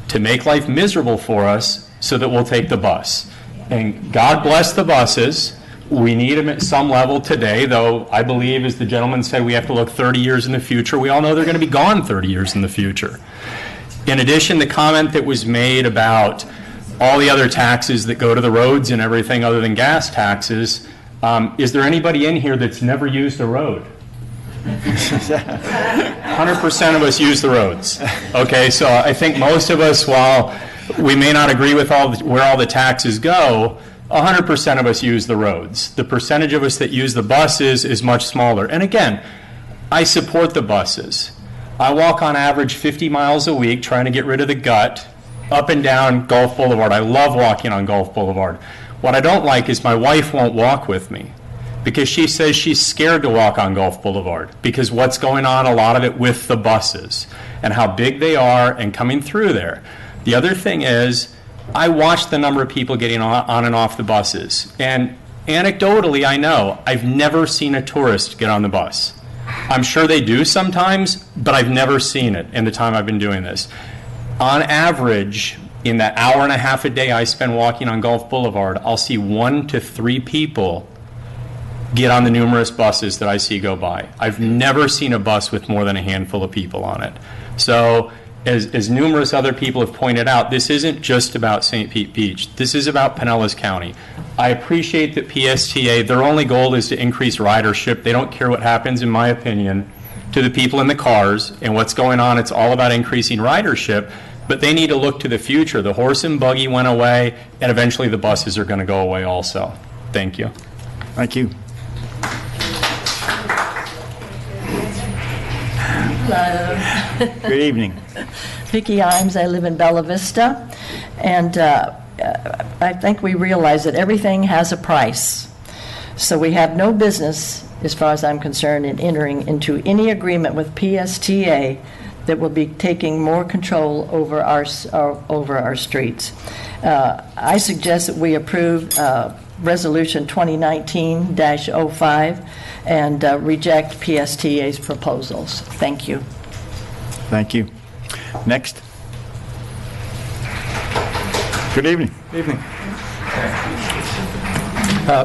to make life miserable for us so that we'll take the bus. And God bless the buses. We need them at some level today, though I believe, as the gentleman said, we have to look 30 years in the future. We all know they're going to be gone 30 years in the future. In addition, the comment that was made about all the other taxes that go to the roads and everything other than gas taxes, is there anybody in here that's never used a road? 100% of us use the roads. Okay, so I think most of us, while we may not agree with where all the taxes go, 100% of us use the roads. The percentage of us that use the buses is much smaller. And again, I support the buses. I walk on average 50 miles a week trying to get rid of the gut up and down Gulf Boulevard. I love walking on Gulf Boulevard. What I don't like is my wife won't walk with me because she says she's scared to walk on Gulf Boulevard because what's going on, a lot of it with the buses and how big they are and coming through there. The other thing is, I watch the number of people getting on and off the buses. And anecdotally, I know, I've never seen a tourist get on the bus. I'm sure they do sometimes, but I've never seen it in the time I've been doing this. On average, in that hour and a half a day I spend walking on Gulf Boulevard, I'll see 1 to 3 people get on the numerous buses that I see go by. I've never seen a bus with more than a handful of people on it. So, as numerous other people have pointed out, this isn't just about St. Pete Beach. This is about Pinellas County. I appreciate that PSTA, their only goal is to increase ridership. They don't care what happens, in my opinion, to the people in the cars and what's going on. It's all about increasing ridership, but they need to look to the future. The horse and buggy went away, and eventually the buses are going to go away also. Thank you. Thank you. Hello. Good evening. Vicki Imes, I live in Bella Vista, and I think we realize that everything has a price. So we have no business, as far as I'm concerned, in entering into any agreement with PSTA that will be taking more control over our streets. I suggest that we approve Resolution 2019-05 and reject PSTA's proposals. Thank you. Thank you. Next. Good evening. Good evening.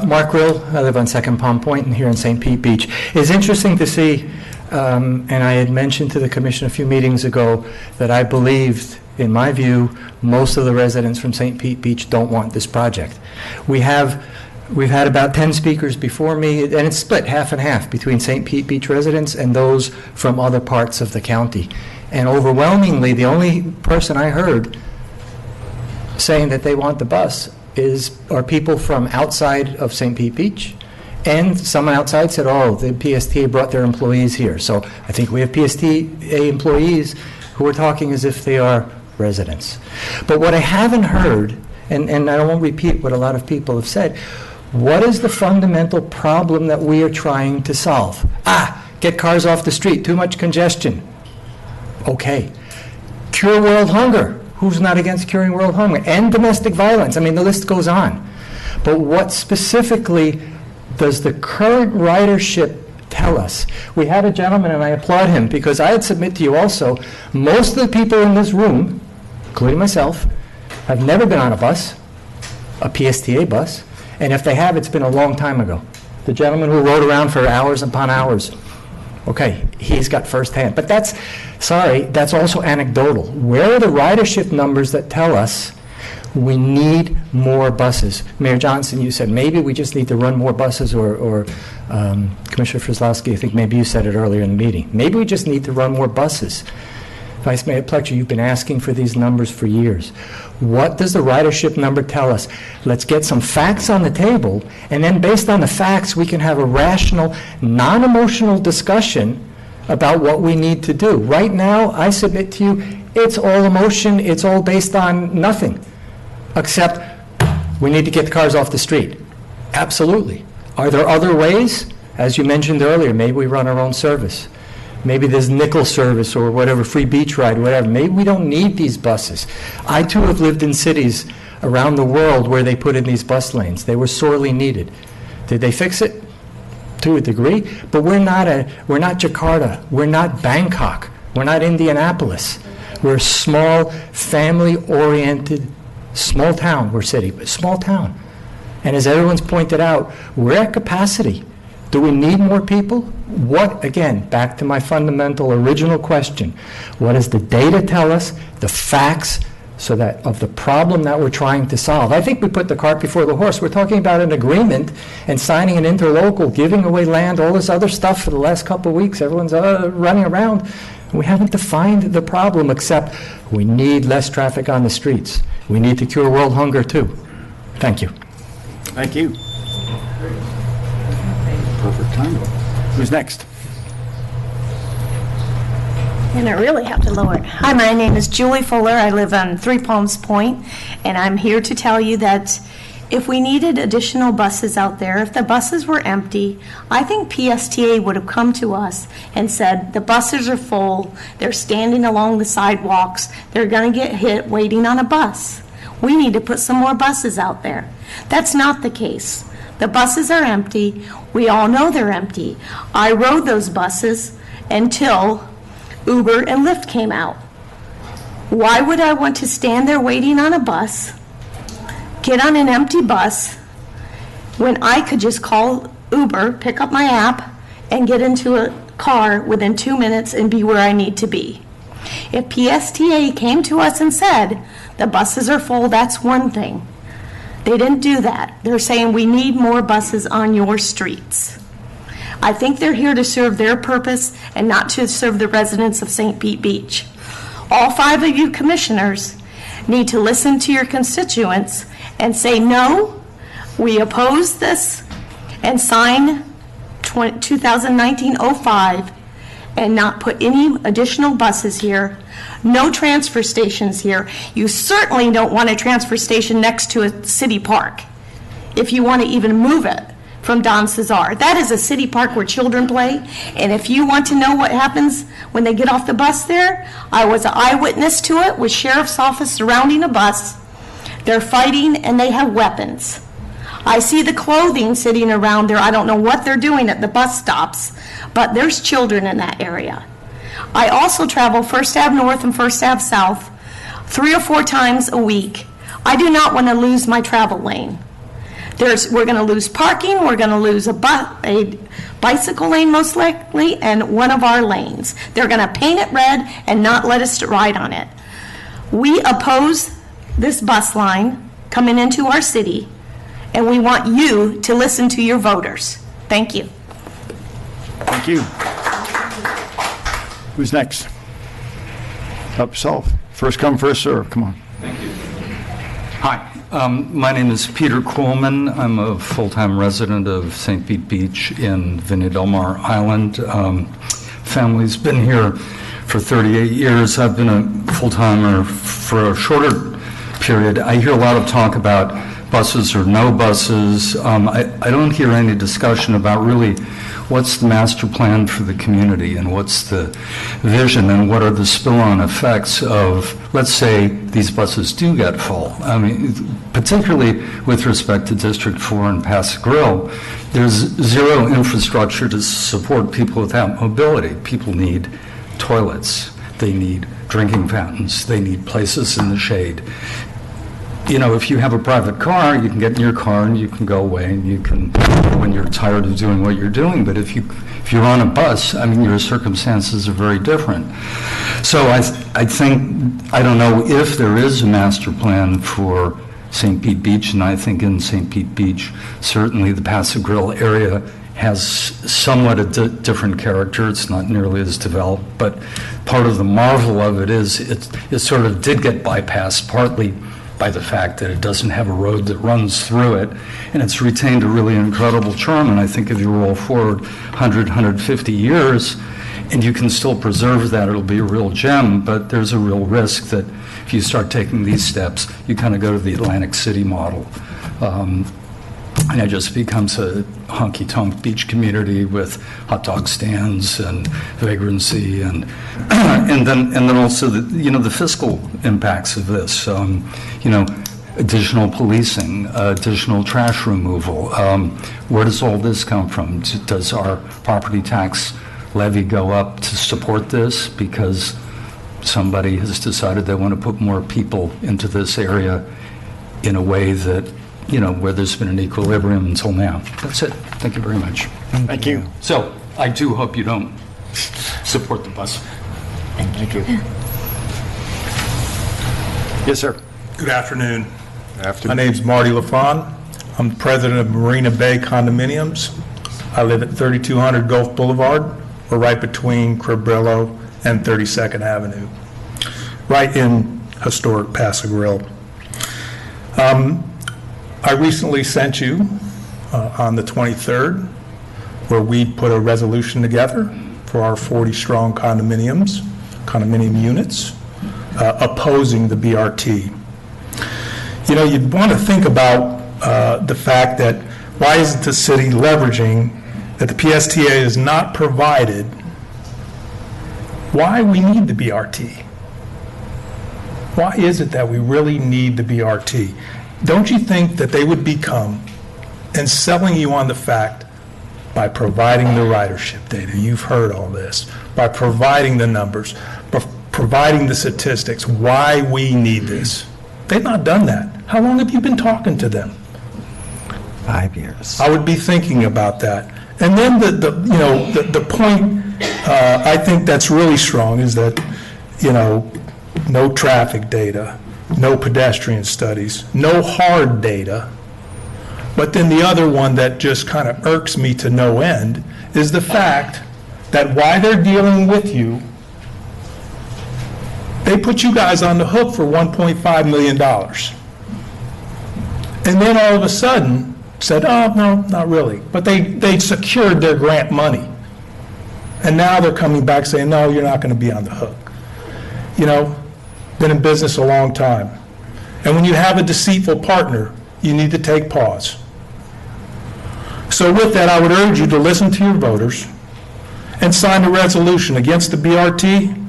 Mark Rill, I live on Second Palm Point and here in St. Pete Beach. It's interesting to see, and I had mentioned to the commission a few meetings ago that I believed, in my view, most of the residents from St. Pete Beach don't want this project. We've had about 10 speakers before me, and it's split half and half between St. Pete Beach residents and those from other parts of the county. And overwhelmingly, the only person I heard saying that they want the bus are people from outside of St. Pete Beach, and someone outside said, oh, the PSTA brought their employees here. So I think we have PSTA employees who are talking as if they are residents. But what I haven't heard, and I won't repeat what a lot of people have said, what is the fundamental problem that we are trying to solve? Get cars off the street, too much congestion. Okay. Cure world hunger. Who's not against curing world hunger? End domestic violence. I mean, the list goes on. But what specifically does the current ridership tell us? We had a gentleman, and I applaud him, because I had submit to you also, most of the people in this room, including myself, have never been on a bus, a PSTA bus, and if they have, it's been a long time ago. The gentleman who rode around for hours upon hours, okay, he's got firsthand. But that's also anecdotal. Where are the ridership numbers that tell us we need more buses? Mayor Johnson, you said maybe we just need to run more buses, or Commissioner Frislowski, I think maybe you said it earlier in the meeting. Maybe we just need to run more buses. Vice Mayor Pletcher, you've been asking for these numbers for years. What does the ridership number tell us? Let's get some facts on the table, and then based on the facts, we can have a rational, non-emotional discussion about what we need to do. Right now, I submit to you, it's all emotion, it's all based on nothing, except we need to get the cars off the street. Absolutely. Are there other ways? As you mentioned earlier, maybe we run our own service. Maybe there's nickel service or whatever, free beach ride, whatever. Maybe we don't need these buses. I, too, have lived in cities around the world where they put in these bus lanes. They were sorely needed. Did they fix it? To a degree. But we're not Jakarta. We're not Bangkok. We're not Indianapolis. We're a small, family-oriented, small town. We're city, but small town. And as everyone's pointed out, we're at capacity. Do we need more people? What, again, back to my fundamental original question, what does the data tell us, the facts, so that of the problem that we're trying to solve? I think we put the cart before the horse. We're talking about an agreement and signing an interlocal, giving away land, all this other stuff for the last couple of weeks. Everyone's running around. We haven't defined the problem, except we need less traffic on the streets. We need to cure world hunger, too. Thank you. Thank you. Perfect time. Who's next? And I really have to lower it. Hi, my name is Julie Fuller. I live on Three Palms Point, and I'm here to tell you that if we needed additional buses out there, if the buses were empty, I think PSTA would have come to us and said, the buses are full, they're standing along the sidewalks, they're going to get hit waiting on a bus. We need to put some more buses out there. That's not the case. The buses are empty. We all know they're empty. I rode those buses until Uber and Lyft came out. Why would I want to stand there waiting on a bus, get on an empty bus, when I could just call Uber, pick up my app, and get into a car within 2 minutes and be where I need to be? If PSTA came to us and said, the buses are full, that's one thing. They didn't do that. They're saying we need more buses on your streets. I think they're here to serve their purpose and not to serve the residents of St. Pete Beach. All 5 of you commissioners need to listen to your constituents and say, no, we oppose this, and sign 2019-05 and not put any additional buses here. No transfer stations here. You certainly don't want a transfer station next to a city park if you want to even move it from Don Cesar. That is a city park where children play, and if you want to know what happens when they get off the bus there, I was an eyewitness to it with sheriff's office surrounding a bus. They're fighting and they have weapons. I see the clothing sitting around there. I don't know what they're doing at the bus stops, but there's children in that area. I also travel First Ave North and First Ave South 3 or 4 times a week. I do not want to lose my travel lane. We're going to lose parking, we're going to lose a bicycle lane most likely, and one of our lanes. They're going to paint it red and not let us ride on it. We oppose this bus line coming into our city, and we want you to listen to your voters. Thank you. Thank you. Who's next? Help yourself. First come, first serve. Come on. Thank you. Hi. My name is Peter Coleman. I'm a full-time resident of St. Pete Beach in Viña del Mar Island. Family's been here for 38 years. I've been a full-timer for a shorter period. I hear a lot of talk about buses or no buses. I don't hear any discussion about really what's the master plan for the community and what's the vision and what are the spill-on effects of, let's say, these buses do get full. I mean, particularly with respect to District 4 and Paso Grill, there's zero infrastructure to support people without mobility. People need toilets, they need drinking fountains, they need places in the shade. You know, if you have a private car, you can get in your car and you can go away and you can, when you're tired of doing what you're doing. But if you're on a bus, I mean, your circumstances are very different. So I think, I don't know if there is a master plan for St. Pete Beach, and I think in St. Pete Beach, certainly the Paso Grill area has somewhat a different character. It's not nearly as developed, but part of the marvel of it is it sort of did get bypassed, partly by the fact that it doesn't have a road that runs through it, and it's retained a really incredible charm. And I think if you roll forward 100, 150 years, and you can still preserve that, it'll be a real gem. But there's a real risk that if you start taking these steps, you kind of go to the Atlantic City model. And it just becomes a honky-tonk beach community with hot dog stands and vagrancy, and then also the fiscal impacts of this. Additional policing, additional trash removal. Where does all this come from? Does our property tax levy go up to support this because somebody has decided they want to put more people into this area in a way that where there's been an equilibrium until now. That's it. Thank you very much. Thank you. So I do hope you don't support the bus. Thank you. Yes, sir. Good afternoon. My name's Marty LaFawn. I'm the president of Marina Bay Condominiums. I live at 3200 Gulf Boulevard. We're right between Cabrillo and 32nd Avenue, right in historic Paso Grill. I recently sent you on the 23rd where we put a resolution together for our 40-strong condominium units, opposing the BRT. You'd want to think about the fact that why isn't the city leveraging that the PSTA is not provided why we need the BRT? Why is it that we really need the BRT? Don't you think that they would become and selling you on the fact by providing the ridership data? You've heard all this. By providing the numbers, by providing the statistics, why we need this. They've not done that. How long have you been talking to them? 5 years. I would be thinking about that. And then the point I think that's really strong is that, no traffic data, no pedestrian studies, no hard data. But then the other one that just kind of irks me to no end is the fact that while they're dealing with you, they put you guys on the hook for $1.5 million. And then all of a sudden said, oh, no, not really. But they secured their grant money. And now they're coming back saying, no, you're not going to be on the hook. Been in business a long time. And when you have a deceitful partner, you need to take pause. So with that, I would urge you to listen to your voters and sign a resolution against the BRT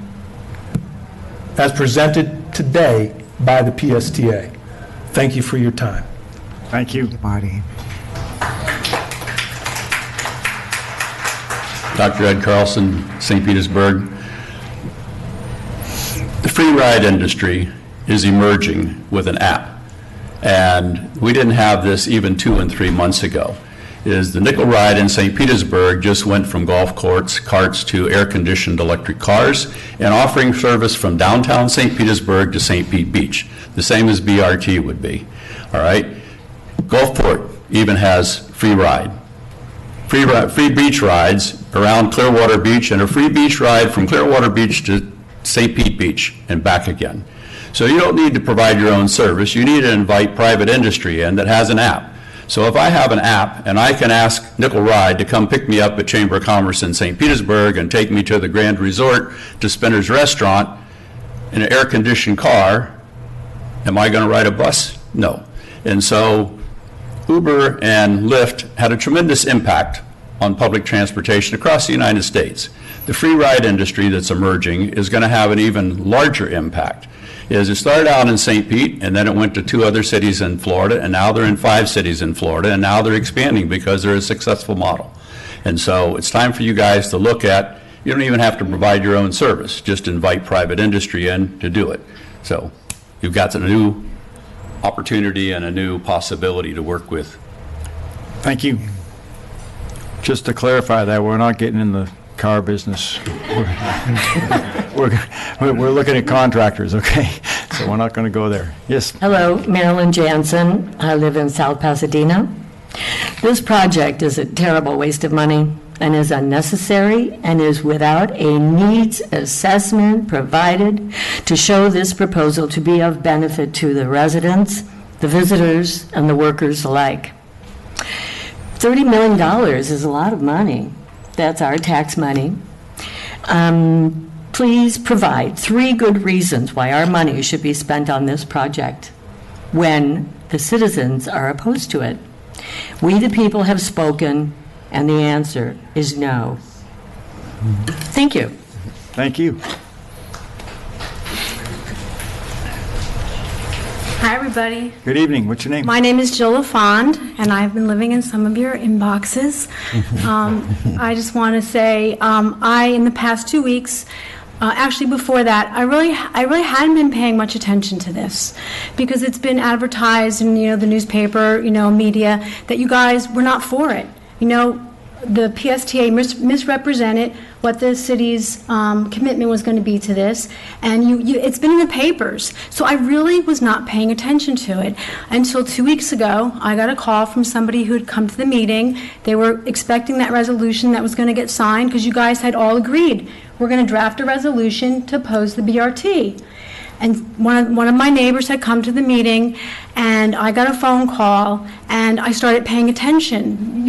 as presented today by the PSTA. Thank you for your time. Thank you. Marty. Dr. Ed Carlson, St. Petersburg. The free ride industry is emerging with an app, and we didn't have this even 2 and 3 months ago. The nickel ride in St. Petersburg just went from golf carts to air-conditioned electric cars and offering service from downtown St. Petersburg to St. Pete Beach, the same as BRT would be. All right? Gulfport even has free ride. Free beach rides around Clearwater Beach and a free beach ride from Clearwater Beach to St. Pete Beach and back again. So you don't need to provide your own service. You need to invite private industry in that has an app. So if I have an app and I can ask Nickel Ride to come pick me up at Chamber of Commerce in St. Petersburg and take me to the Grand Resort to Spinner's Restaurant in an air-conditioned car, am I going to ride a bus? No. And so Uber and Lyft had a tremendous impact on public transportation across the United States. The free ride industry that's emerging is going to have an even larger impact. It started out in St. Pete, and then it went to 2 other cities in Florida, and now they're in 5 cities in Florida, and now they're expanding because they're a successful model. And so it's time for you guys to look at, you don't even have to provide your own service, just invite private industry in to do it. So you've got a new opportunity and a new possibility to work with. Thank you. Just to clarify that, we're not getting in the car business. We're looking at contractors, okay? So we're not going to go there. Yes. Hello, Marilyn Jansen. I live in South Pasadena. This project is a terrible waste of money and is unnecessary and is without a needs assessment provided to show this proposal to be of benefit to the residents, the visitors, and the workers alike. $30 million is a lot of money. That's our tax money. Please provide 3 good reasons why our money should be spent on this project when the citizens are opposed to it. We, the people, have spoken, and the answer is no. Thank you. Thank you. Hi, everybody. Good evening. What's your name? My name is Jill LaFond, and I've been living in some of your inboxes. I just want to say, in the past 2 weeks, actually before that, I really hadn't been paying much attention to this because it's been advertised in, the newspaper, media, that you guys were not for it. The PSTA misrepresented what the city's commitment was going to be to this, and it's been in the papers. So I really was not paying attention to it until 2 weeks ago. I got a call from somebody who had come to the meeting. They were expecting that resolution that was going to get signed because you guys had all agreed we're going to draft a resolution to oppose the BRT. And one of my neighbors had come to the meeting, and I got a phone call, and I started paying attention.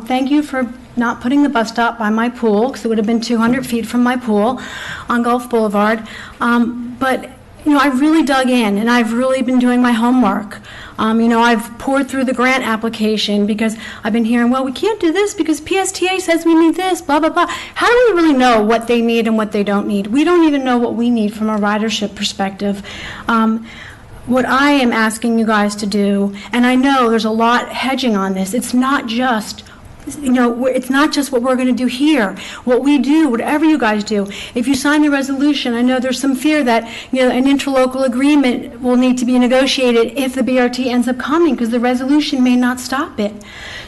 Thank you for not putting the bus stop by my pool, because it would have been 200 feet from my pool on Gulf Boulevard. But I really dug in, and I've really been doing my homework. I've poured through the grant application because I've been hearing, well, we can't do this because PSTA says we need this, blah, blah, blah. How do we really know what they need and what they don't need? We don't even know what we need from a ridership perspective. What I am asking you guys to do, and I know there's a lot hedging on this, it's not just it's not just what we're going to do here. What we do, whatever you guys do, if you sign the resolution, I know there's some fear that an interlocal agreement will need to be negotiated if the BRT ends up coming, because the resolution may not stop it.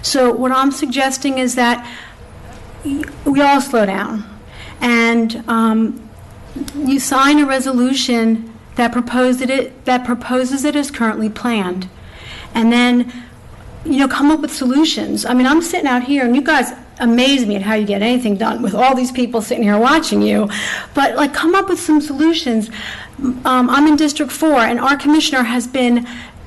So what I'm suggesting is that we all slow down, and you sign a resolution that proposes it as currently planned, and then come up with solutions. I mean, I'm sitting out here, and you guys amaze me at how you get anything done with all these people sitting here watching you. But, come up with some solutions. I'm in District 4, and our commissioner has been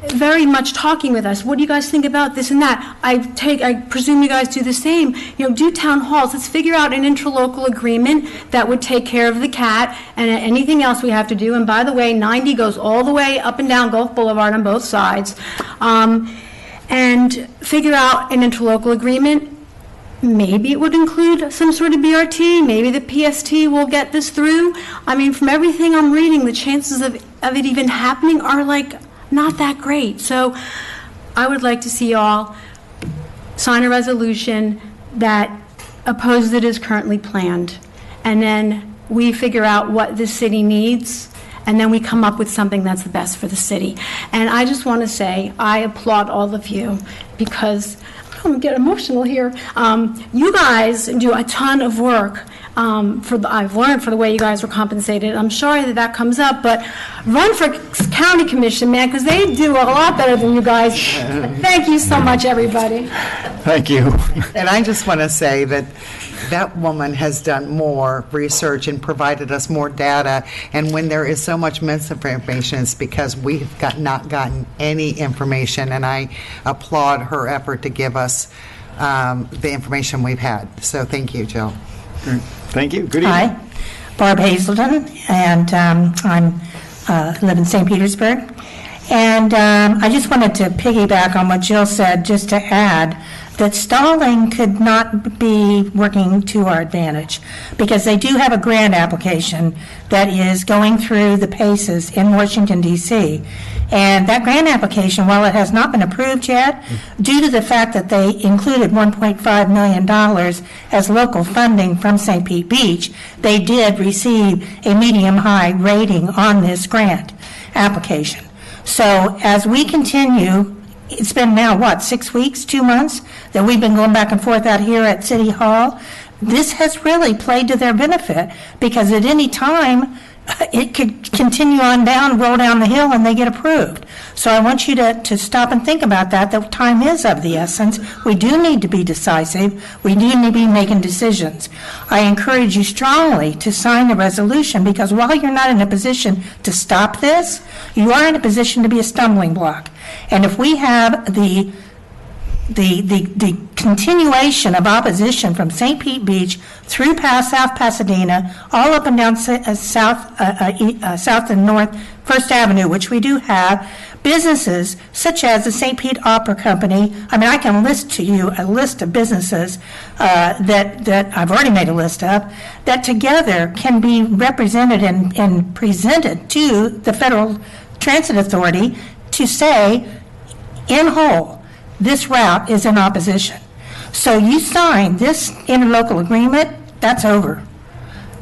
very much talking with us. What do you guys think about this and that? I presume you guys do the same. Do town halls. Let's figure out an interlocal agreement that would take care of the CAT and anything else we have to do. And by the way, 90 goes all the way up and down Gulf Boulevard on both sides. And figure out an interlocal agreement. Maybe it would include some sort of BRT. Maybe the PST will get this through. I mean, from everything I'm reading, the chances of it even happening are not that great. So I would like to see y'all sign a resolution that opposes it as currently planned. And then we figure out what this city needs, and then we come up with something that's the best for the city. And I just want to say I applaud all of you because I'm going to get emotional here. You guys do a ton of work. I've learned for the way you guys were compensated. I'm sorry that comes up, but run for county commission, man, because they do a lot better than you guys. Thank you so much, everybody. Thank you. And I just want to say that woman has done more research and provided us more data. And when there is so much misinformation, it's because we've not gotten any information. And I applaud her effort to give us the information we've had. So thank you, Jill. Thank you. Good evening. Hi, Barb Hazelton, and I live in St. Petersburg. And I just wanted to piggyback on what Jill said, just to add that stalling could not be working to our advantage, because they do have a grant application that is going through the paces in Washington, D.C. And that grant application, while it has not been approved yet, due to the fact that they included $1.5 million as local funding from St. Pete Beach, they did receive a medium-high rating on this grant application. So as we continue, it's been now, 6 weeks, 2 months, that we've been going back and forth out here at City Hall. This has really played to their benefit, because at any time, it could continue on down, roll down the hill, and they get approved. So I want you to stop and think about that. The time is of the essence. We do need to be decisive. We do need to be making decisions. I encourage you strongly to sign the resolution, because while you're not in a position to stop this, you are in a position to be a stumbling block. And if we have the continuation of opposition from St. Pete Beach through South Pasadena, all up and down South and North First Avenue, which we do have, businesses such as the St. Pete Opera Company. I mean, I can list to you a list of businesses that I've already made a list of, that together can be represented and presented to the Federal Transit Authority to say, in whole, this route is in opposition. So you sign this interlocal agreement, that's over.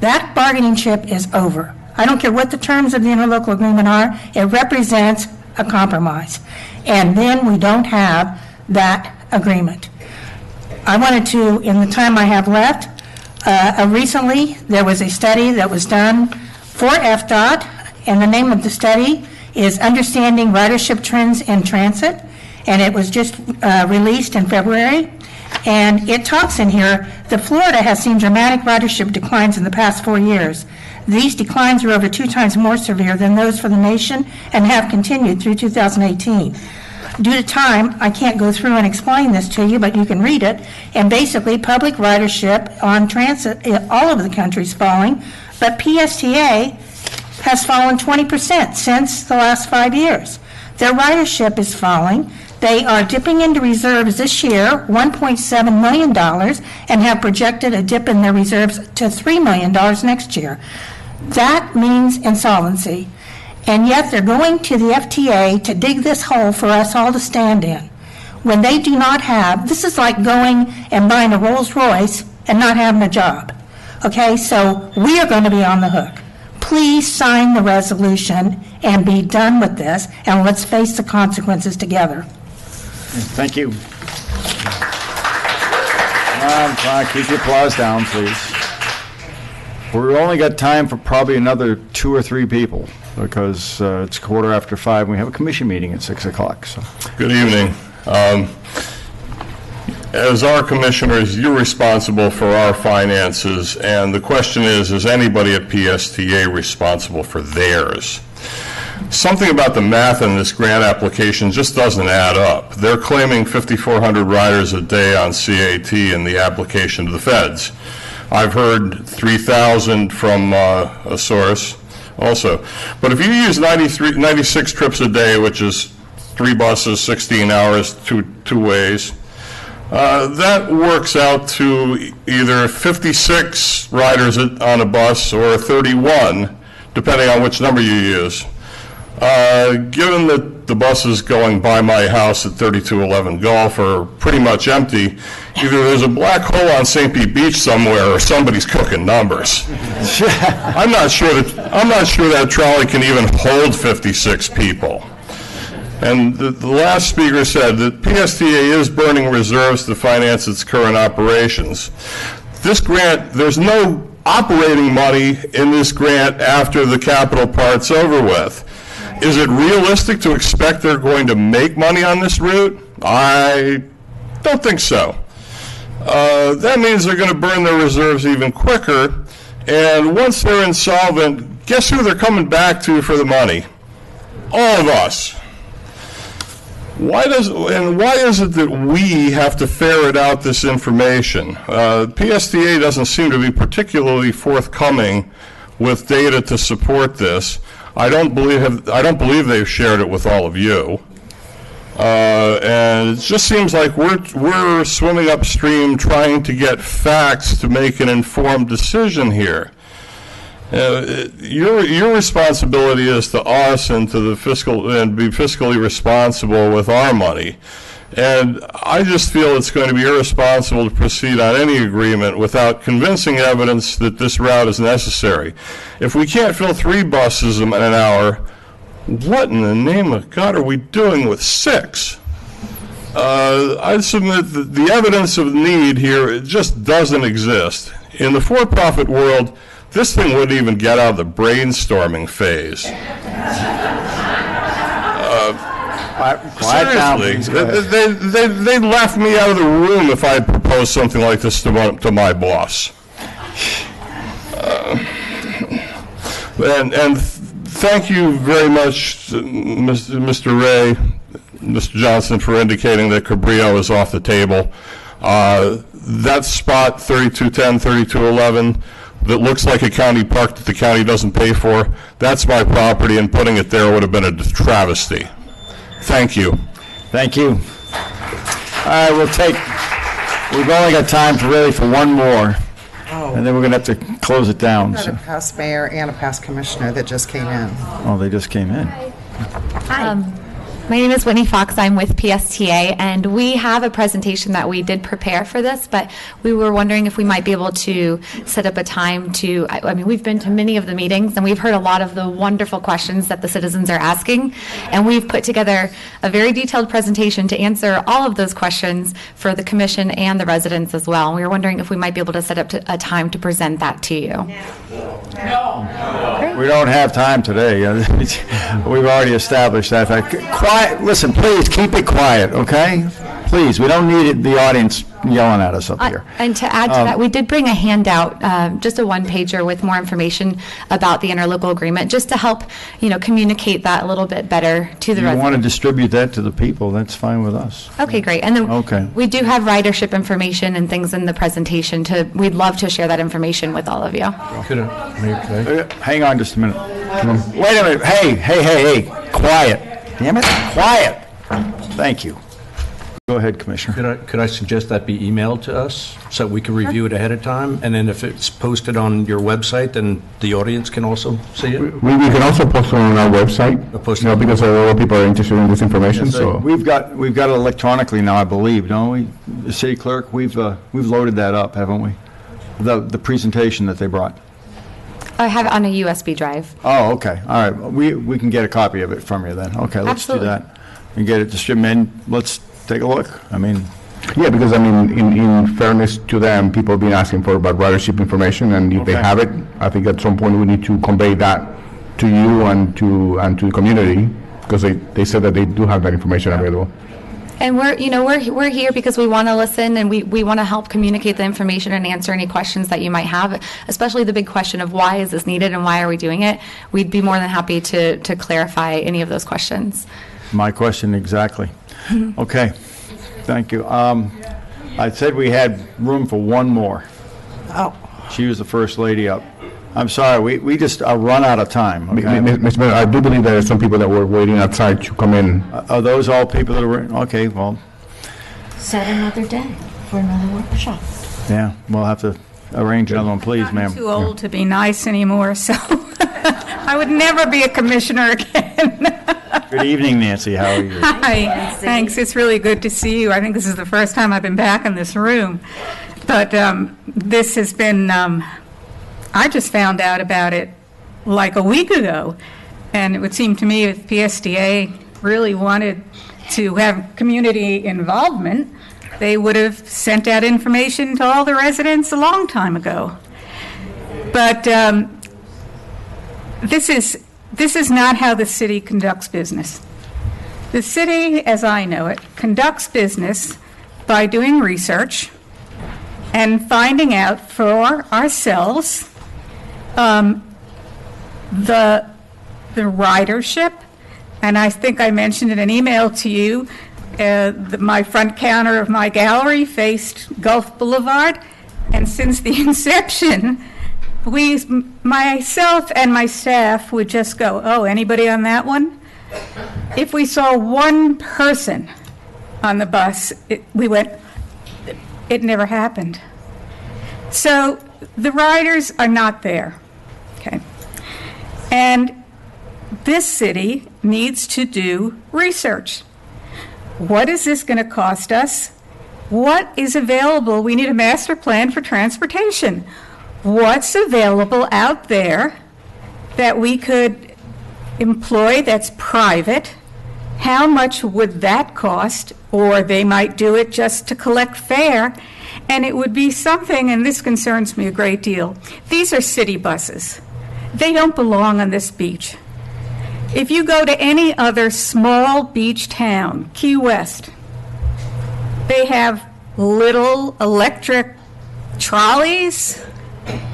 That bargaining chip is over. I don't care what the terms of the interlocal agreement are, it represents a compromise. And then we don't have that agreement. I wanted to, in the time I have left, recently there was a study that was done for FDOT, and the name of the study is Understanding Ridership Trends in Transit, and it was just released in February. And it talks in here that Florida has seen dramatic ridership declines in the past 4 years. These declines are over 2 times more severe than those for the nation and have continued through 2018. Due to time, I can't go through and explain this to you, but you can read it. And basically, public ridership on transit all over the country is falling, but PSTA has fallen 20% since the last 5 years. Their ridership is falling. They are dipping into reserves this year, $1.7 million, and have projected a dip in their reserves to $3 million next year. That means insolvency. And yet they're going to the FTA to dig this hole for us all to stand in. When they do not have, this is like going and buying a Rolls Royce and not having a job. Okay, so we are going to be on the hook. Please sign the resolution and be done with this, and let's face the consequences together. Thank you. Come on, keep your applause down, please. We've only got time for probably another 2 or 3 people, because it's 5:15, and we have a commission meeting at 6 o'clock. So. Good evening. As our commissioners, you're responsible for our finances, and the question is anybody at PSTA responsible for theirs? Something about the math in this grant application just doesn't add up. They're claiming 5,400 riders a day on CAT in the application to the feds. I've heard 3,000 from a source also. But if you use 96 trips a day, which is 3 buses, 16 hours, two ways, that works out to either 56 riders on a bus or 31, depending on which number you use. Given that the buses going by my house at 3211 Gulf are pretty much empty, either there's a black hole on St. Pete Beach somewhere or somebody's cooking numbers. I'm not sure that trolley can even hold 56 people. And the last speaker said that PSTA is burning reserves to finance its current operations. This grant, there's no operating money in this grant after the capital part's over with. Is it realistic to expect they're going to make money on this route? I don't think so. That means they're going to burn their reserves even quicker, and once they're insolvent, guess who they're coming back to for the money? All of us. Why is it that we have to ferret out this information? PSTA doesn't seem to be particularly forthcoming with data to support this. I don't believe they've shared it with all of you. And it just seems like we're swimming upstream trying to get facts to make an informed decision here. Your responsibility is to us and to the be fiscally responsible with our money. And I just feel it's going to be irresponsible to proceed on any agreement without convincing evidence that this route is necessary. If we can't fill 3 buses in an hour, what in the name of God are we doing with 6? I submit that the evidence of need here, it just doesn't exist. In the for-profit world, this thing wouldn't even get out of the brainstorming phase. Seriously, they'd laugh me out of the room if I proposed something like this to my boss. And thank you very much, Mr. Ray, Mr. Johnson, for indicating that Cabrillo is off the table. That spot, 3210, 3211, that looks like a county park that the county doesn't pay for, that's my property, and putting it there would have been a travesty. Thank you. Thank you. All right, we've only got time for one more, and then we're going to have to close it down. We've got a past mayor and a past commissioner that just came in. Oh, they just came in. Hi. My name is Whitney Fox. I'm with PSTA, and we have a presentation that we did prepare for this, but we were wondering if we might be able to set up a time to, I mean, we've been to many of the meetings, and we've heard a lot of the wonderful questions that the citizens are asking, and we've put together a very detailed presentation to answer all of those questions for the commission and the residents as well. And we were wondering if we might be able to set up a time to present that to you. We don't have time today. We've already established that fact. Quiet, listen, please keep it quiet, okay? Please, we don't need the audience yelling at us up here. And to add to that, we did bring a handout, just a one-pager with more information about the interlocal agreement, just to help, communicate that a little bit better to the If you residents. want to distribute that to the people, that's fine with us. Okay, great. And then Okay. we do have ridership information and things in the presentation. We'd love to share that information with all of you. Hang on just a minute. Wait a minute. Hey. Quiet. Damn it. Quiet. Thank you. Go ahead, Commissioner. Could I suggest that be emailed to us so we can review it ahead of time? And then if it's posted on your website, then the audience can also see it? We can also post it on our website, because a lot of people are interested in this information, Yes, so. We've got it electronically now, I believe, don't we? The city clerk, we've loaded that up, haven't we? The presentation that they brought. I have it on a USB drive. Oh, okay. All right. We can get a copy of it from you then. Okay, let's Absolutely. do that. And get it distributed. And let's take a look. I mean, Yeah, because in fairness to them, people have been asking for about ridership information, and if they Okay. have it, I think at some point we need to convey that to you and to the community, because they said that they do have that information available. And we're here because we want to listen, and we want to help communicate the information and answer any questions that you might have, especially the big question of why is this needed and why are we doing it. We'd be more than happy to clarify any of those questions. my question exactly. Okay. Thank you. I said we had room for one more. Oh. She was the first lady up. I'm sorry, we just run out of time. Okay? Mr. Mayor, I do believe there are some people that were waiting outside to come in. Are those all people that are, okay, well, Set another day for another workshop. yeah, we'll have to arrange another one, please, ma'am. Too old to be nice anymore, so I would never be a commissioner again. Good evening, Nancy, how are you? Hi, thanks, it's really good to see you. I think this is the first time I've been back in this room. But this has been, I just found out about it like a week ago. And it would seem to me if PSTA really wanted to have community involvement, they would have sent out information to all the residents a long time ago. But this is not how the city conducts business. The city, as I know it, conducts business by doing research and finding out for ourselves the ridership. And I think I mentioned in an email to you, my front counter of my gallery faced Gulf Boulevard. And since the inception, myself and my staff would just go, oh, anybody on that one? If we saw one person on the bus, we went, it never happened. So the riders are not there, okay? And this city needs to do research. What is this going to cost us? What is available? We need a master plan for transportation. What's available out there that we could employ that's private? How much would that cost? Or they might do it just to collect fare. And it would be something, and this concerns me a great deal. These are city buses. They don't belong on this beach. If you go to any other small beach town, Key West, they have little electric trolleys.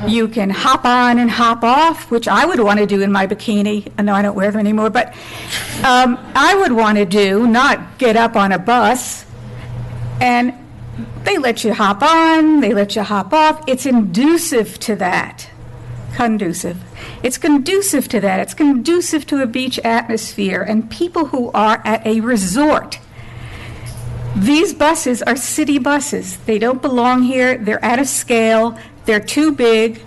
You can hop on and hop off, which I would want to do in my bikini. I know I don't wear them anymore, but I would want to do, not get up on a bus. And they let you hop on, they let you hop off. It's conducive to that. Conducive. It's conducive to that. It's conducive to a beach atmosphere and people who are at a resort. These buses are city buses. They don't belong here. They're out of scale. They're too big.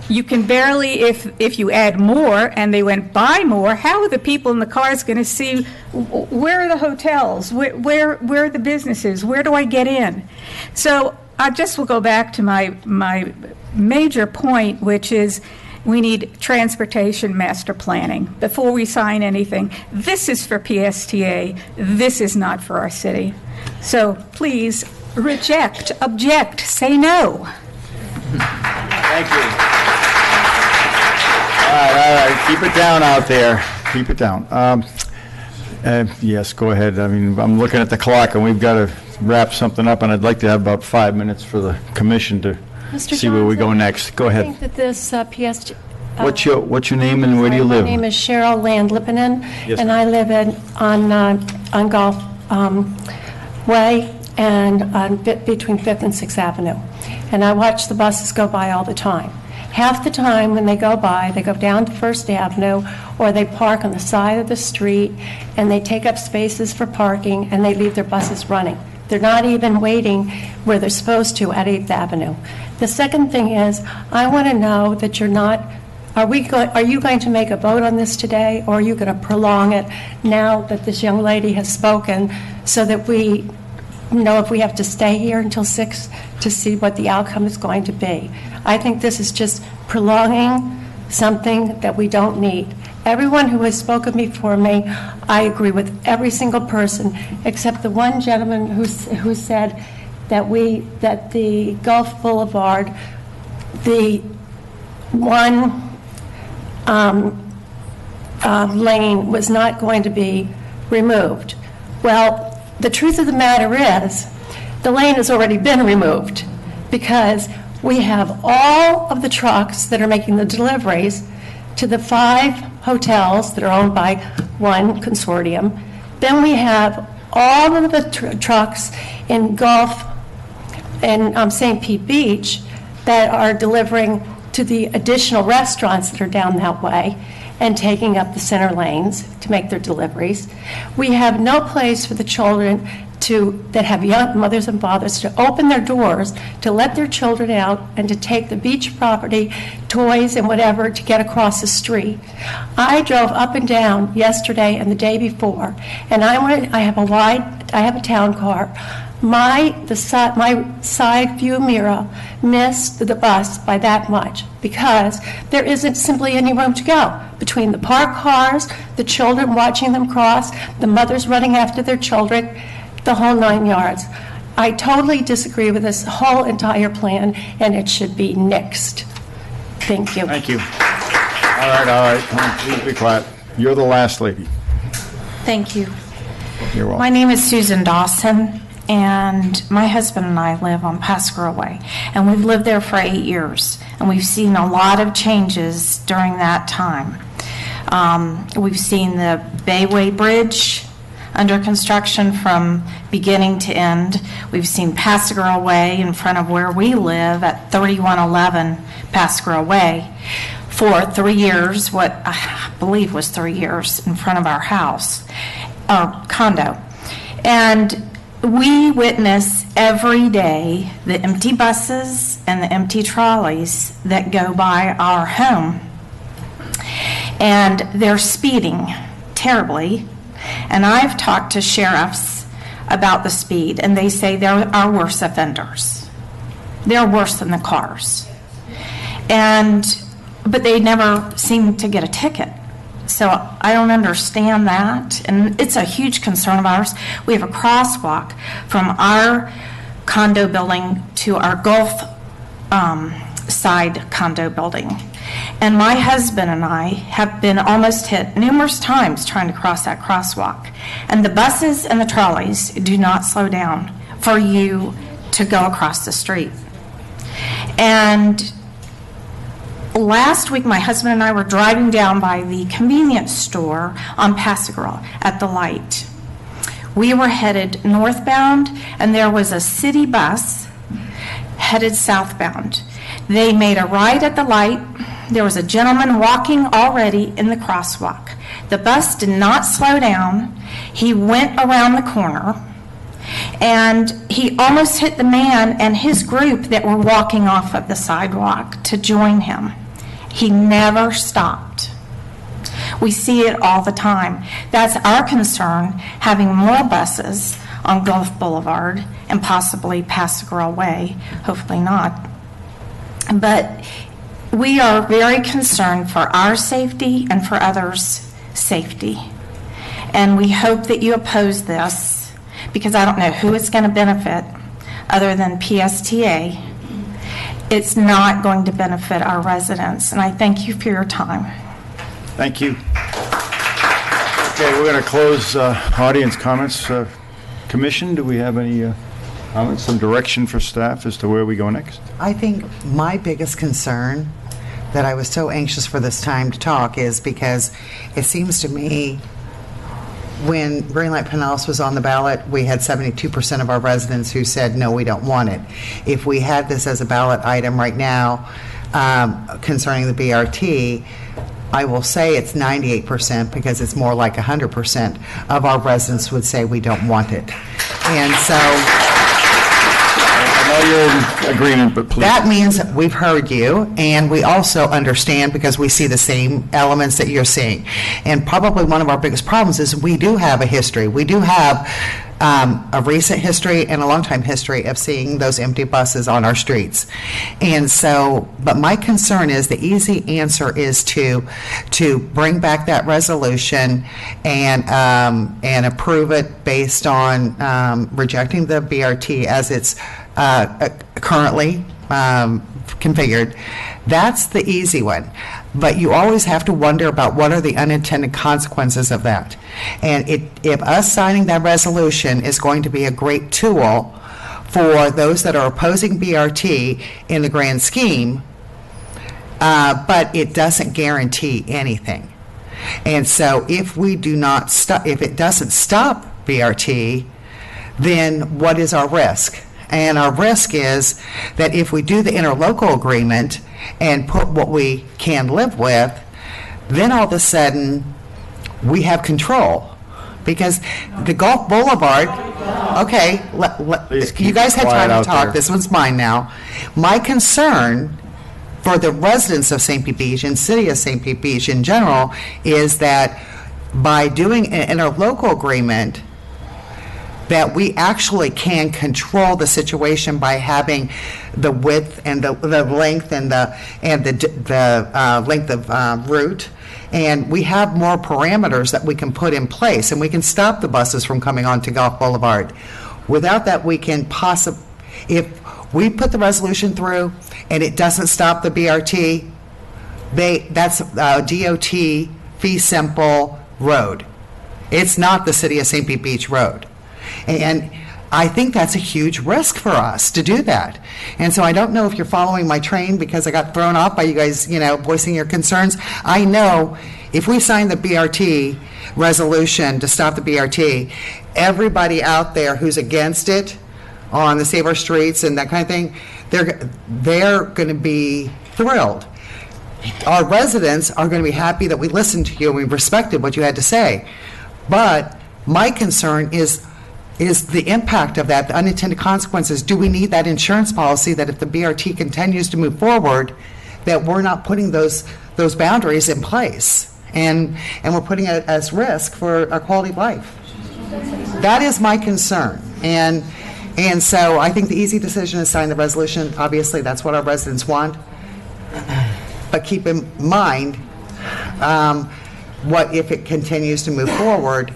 You can barely, if you add more and they went by more, how are the people in the cars going to see where are the hotels, where are the businesses, where do I get in? So I just will go back to my major point, which is we need transportation master planning before we sign anything. This is for PSTA. This is not for our city. So please reject, object, say no. Thank you. All right, keep it down out there. Keep it down. Yes, go ahead. I mean, I'm looking at the clock, and we've got to wrap something up, and I'd like to have about 5 minutes for the commission to Mr. see where we go Johnson, next. Go I ahead. think that this PST... What's your name and where do you live? My name is Cheryl Land-Lippanen, Yes, and I live on Gulf Way and between 5th and 6th Avenue. And I watch the buses go by all the time. Half the time when they go by, they go down to 1st Avenue, or they park on the side of the street, and they take up spaces for parking, and they leave their buses running. They're not even waiting where they're supposed to at 8th Avenue. The second thing is, I want to know that you're not, are you going to make a vote on this today, or are you going to prolong it now that this young lady has spoken, so that we know if we have to stay here until 6 to see what the outcome is going to be? I think this is just prolonging something that we don't need. Everyone who has spoken before me, I agree with every single person, except the one gentleman who said that the Gulf Boulevard, the one lane was not going to be removed. Well, the truth of the matter is, the lane has already been removed, because we have all of the trucks that are making the deliveries to the 5 hotels that are owned by one consortium. Then we have all of the trucks in Gulf and St. Pete Beach that are delivering to the additional restaurants that are down that way and taking up the center lanes to make their deliveries. We have no place for the children that have young mothers and fathers to open their doors, to let their children out, and to take the beach property, toys and whatever, to get across the street. I drove up and down yesterday and the day before, and I have a town car. My side view mirror missed the bus by that much, because there isn't simply any room to go between the parked cars, the children watching them cross, the mothers running after their children, the whole 9 yards. I totally disagree with this whole entire plan, and it should be nixed. Thank you. Thank you. All right. Come on, please be quiet. You're the last lady. Thank you. You're welcome. My name is Susan Dawson, and my husband and I live on Pasquarel Way, and we've lived there for 8 years, and we've seen a lot of changes during that time. We've seen the Bayway Bridge under construction from beginning to end. We've seen Pasquarel Way in front of where we live at 3111 Pasquarel Way for 3 years, what I believe was 3 years, in front of our house, our condo. And we witness every day the empty buses and the empty trolleys that go by our home. And they're speeding terribly. And I've talked to sheriffs about the speed, and they say there are worse offenders. They're worse than the cars. But they never seem to get a ticket. So I don't understand that, and it's a huge concern of ours. We have a crosswalk from our condo building to our Gulf side condo building. And my husband and I have been almost hit numerous times trying to cross that crosswalk. And the buses and the trolleys do not slow down for you to go across the street. And last week, my husband and I were driving down by the convenience store on Pasquarel at the light. We were headed northbound, and there was a city bus headed southbound. They made a right at the light. There was a gentleman walking already in the crosswalk. The bus did not slow down. He went around the corner, and he almost hit the man and his group that were walking off of the sidewalk to join him. He never stopped. We see it all the time. That's our concern, having more buses on Gulf Boulevard and possibly Pass-a-Girl Way, hopefully not. But we are very concerned for our safety and for others' safety. And we hope that you oppose this, because I don't know who it's going to benefit other than PSTA. It's not going to benefit our residents, and I thank you for your time. Thank you. Okay, we're going to close audience comments. Commission, do we have any comments, some direction for staff as to where we go next? I think my biggest concern that I was so anxious for this time to talk is because it seems to me when Greenlight Pinellas was on the ballot, we had 72% of our residents who said, no, we don't want it. If we had this as a ballot item right now concerning the BRT, I will say it's 98% because it's more like 100% of our residents would say we don't want it. And so I know you're in agreement, but please. That means that we've heard you, and we also understand because we see the same elements that you're seeing. And probably one of our biggest problems is we do have a history. We do have a recent history and a long-time history of seeing those empty buses on our streets. And so, but my concern is the easy answer is to bring back that resolution and approve it based on rejecting the BRT as it's currently configured. That's the easy one. But you always have to wonder about what are the unintended consequences of that. And if us signing that resolution is going to be a great tool for those that are opposing BRT in the grand scheme, but it doesn't guarantee anything. And so if we do not stop, if it doesn't stop BRT, then what is our risk? And our risk is that if we do the interlocal agreement and put what we can live with, then all of a sudden we have control. Because the Gulf Boulevard, okay, you guys had time to talk. This one's mine now. My concern for the residents of St. Pete Beach and city of St. Pete Beach in general is that by doing an interlocal agreement, that we actually can control the situation by having the width and the length and the length of route, and we have more parameters that we can put in place, and we can stop the buses from coming onto Gulf Boulevard. Without that, we can if we put the resolution through and it doesn't stop the BRT, that's DOT fee simple road. It's not the city of St. Pete Beach road. And I think that's a huge risk for us to do that. And so I don't know if you're following my train because I got thrown off by you guys, voicing your concerns. I know if we sign the BRT resolution to stop the BRT, everybody out there who's against it on the Save Our Streets and that kind of thing, they're going to be thrilled. Our residents are going to be happy that we listened to you and we respected what you had to say. But my concern is the impact of that, the unintended consequences. Do we need that insurance policy that if the BRT continues to move forward, that we're not putting those boundaries in place and we're putting it as risk for our quality of life? That is my concern. And so I think the easy decision is sign the resolution. Obviously, that's what our residents want. But keep in mind, what if it continues to move forward?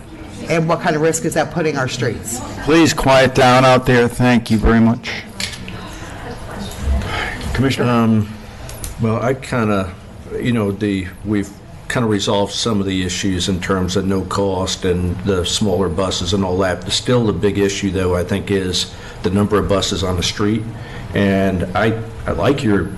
And what kind of risk is that putting our streets? Please quiet down out there. Thank you very much. Commissioner? Well, I kind of, we've kind of resolved some of the issues in terms of no cost and the smaller buses and all that. Still, the big issue, though, I think, is the number of buses on the street. And I like your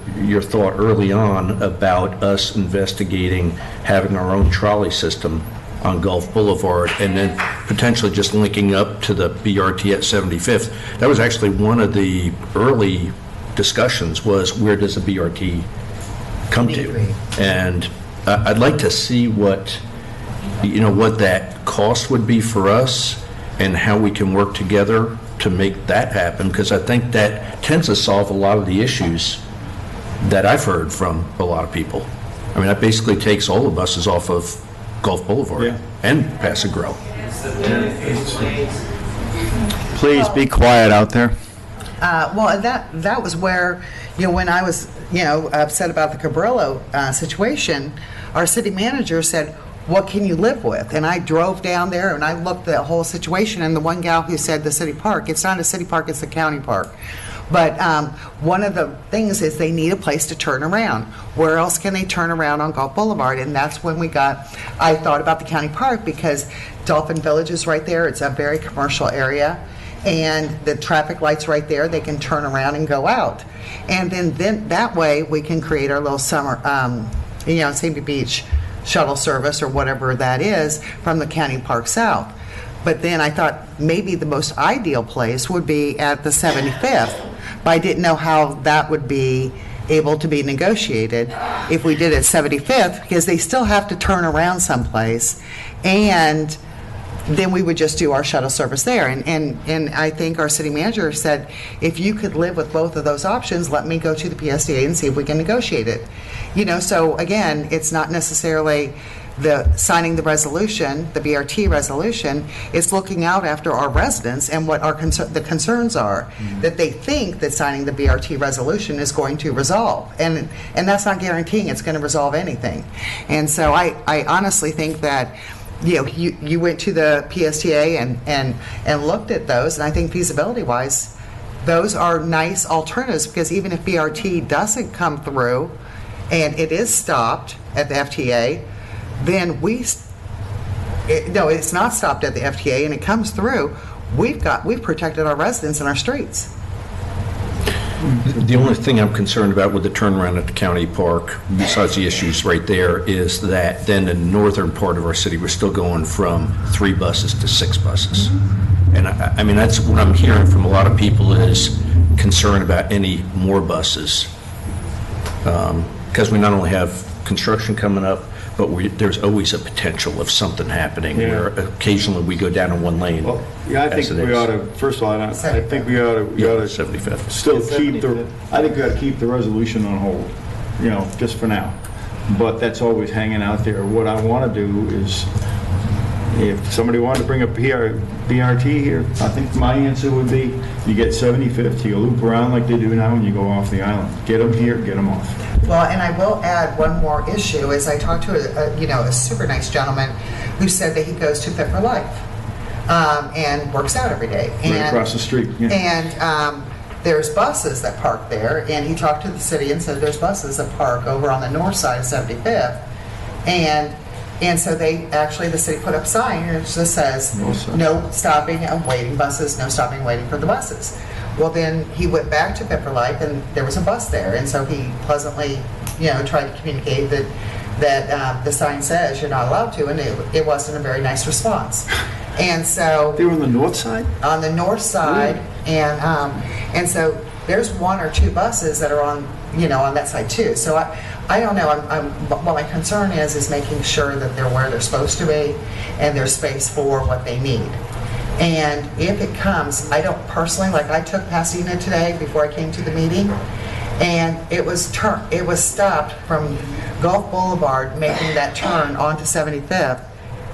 thought early on about us investigating having our own trolley system on Gulf Boulevard and then potentially just linking up to the BRT at 75th. That was actually one of the early discussions, was where does the BRT come to? And I'd like to see what that cost would be for us and how we can work together to make that happen, because I think that tends to solve a lot of the issues that I've heard from a lot of people. I mean, that basically takes all the buses off of Gulf Boulevard and Paso Grill. Please be quiet out there. Well, that was where, when I was, upset about the Cabrillo situation, our city manager said, what can you live with? And I drove down there and I looked at the whole situation, and the one gal who said the city park, it's not a city park, it's a county park. But one of the things is they need a place to turn around. Where else can they turn around on Gulf Boulevard? And that's when I thought about the county park, because Dolphin Village is right there. It's a very commercial area. And the traffic lights right there, they can turn around and go out. And then that way we can create our little summer, St. Pete Beach shuttle service or whatever that is from the county park south. But then I thought maybe the most ideal place would be at the 75th, but I didn't know how that would be able to be negotiated if we did it 75th, because they still have to turn around someplace, and then we would just do our shuttle service there. And I think our city manager said, if you could live with both of those options, let me go to the PSDA and see if we can negotiate it. So again, it's not necessarily the signing the resolution, the BRT resolution. It's looking out after our residents and what the concerns are, that they think that signing the BRT resolution is going to resolve. And that's not guaranteeing it's going to resolve anything. And so I honestly think that you went to the PSTA and looked at those, and I think feasibility-wise, those are nice alternatives, because even if BRT doesn't come through and it is stopped at the FTA, then it's not stopped at the FTA and it comes through, we've protected our residents and our streets. The only thing I'm concerned about with the turnaround at the county park, besides the issues right there, is that then in the northern part of our city, we're still going from 3 buses to 6 buses. And I mean, that's what I'm hearing from a lot of people, is concern about any more buses. Because we not only have construction coming up, but there's always a potential of something happening where occasionally we go down in one lane. Well, I think we ought to, first of all, I think we ought to 75th. Still keep I think we ought to keep the resolution on hold, just for now. But that's always hanging out there. What I want to do is, if somebody wanted to bring a BRT here, I think my answer would be, you get 75th, you loop around like they do now, and you go off the island. Get them here, get them off. Well, and I will add one more issue, is I talked to a super nice gentleman who said that he goes to Fit for Life and works out every day. Right across the street. Yeah. And there's buses that park there, and he talked to the city and said there's buses that park over on the north side of 75th. And so the city put up a sign and it just says, no stopping and waiting buses, no stopping and waiting for the buses. Well, then he went back to Fit for Life and there was a bus there. And so he pleasantly, tried to communicate that the sign says you're not allowed to, and it wasn't a very nice response. And so they were on the north side? On the north side. And so there's 1 or 2 buses that are on that side too. So I don't know. What my concern is making sure that they're where they're supposed to be and there's space for what they need. And if it comes, I don't personally, like I took Pasadena today before I came to the meeting, and it was stopped from Gulf Boulevard making that turn onto 75th.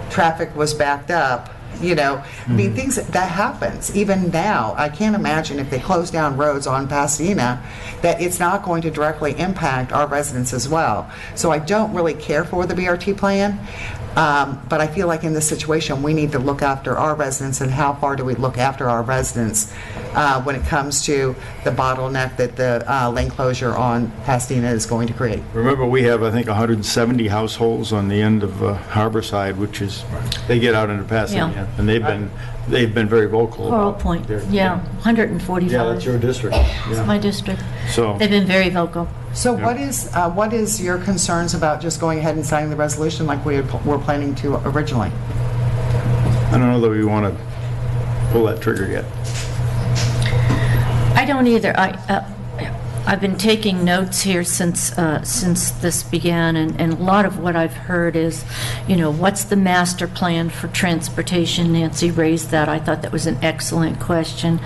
Traffic was backed up. I mean, things that happens even now. I can't imagine if they close down roads on Pasadena that it's not going to directly impact our residents as well. So I don't really care for the BRT plan, but I feel like in this situation we need to look after our residents, and how far do we look after our residents when it comes to the bottleneck that the lane closure on Pasadena is going to create. Remember, we have, I think, 170 households on the end of Harborside, which is, they get out into Pasadena, and they've been very vocal Coral about Point, 145. Yeah, that's your district. It's my district. So they've been very vocal. So what is your concerns about just going ahead and signing the resolution like we were planning to originally? I don't know that we want to pull that trigger yet. I don't either. I've been taking notes here since this began, and a lot of what I've heard is, what's the master plan for transportation? Nancy raised that. I thought that was an excellent question.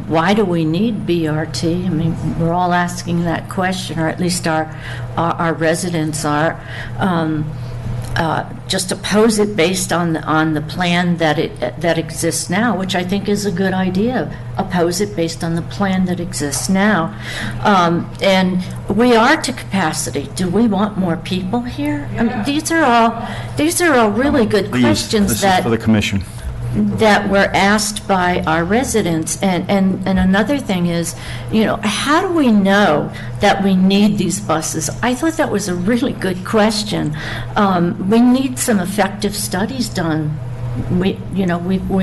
Why do we need BRT? I mean, we're all asking that question, or at least our residents are. Just oppose it based on the plan that exists now, which I think is a good idea. Oppose it based on the plan that exists now, and we are to capacity. Do we want more people here? I mean, these are all really good questions this is for the commission. That were asked by our residents. And another thing is, how do we know that we need these buses? I thought that was a really good question. We need some effective studies done. We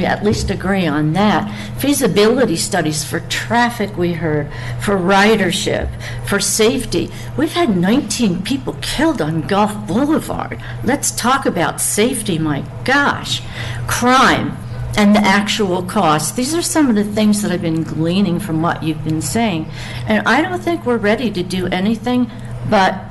at least agree on that. Feasibility studies for traffic, we heard, for ridership, for safety. We've had 19 people killed on Gulf Boulevard. Let's talk about safety, my gosh. Crime and the actual cost. These are some of the things that I've been gleaning from what you've been saying. And I don't think we're ready to do anything but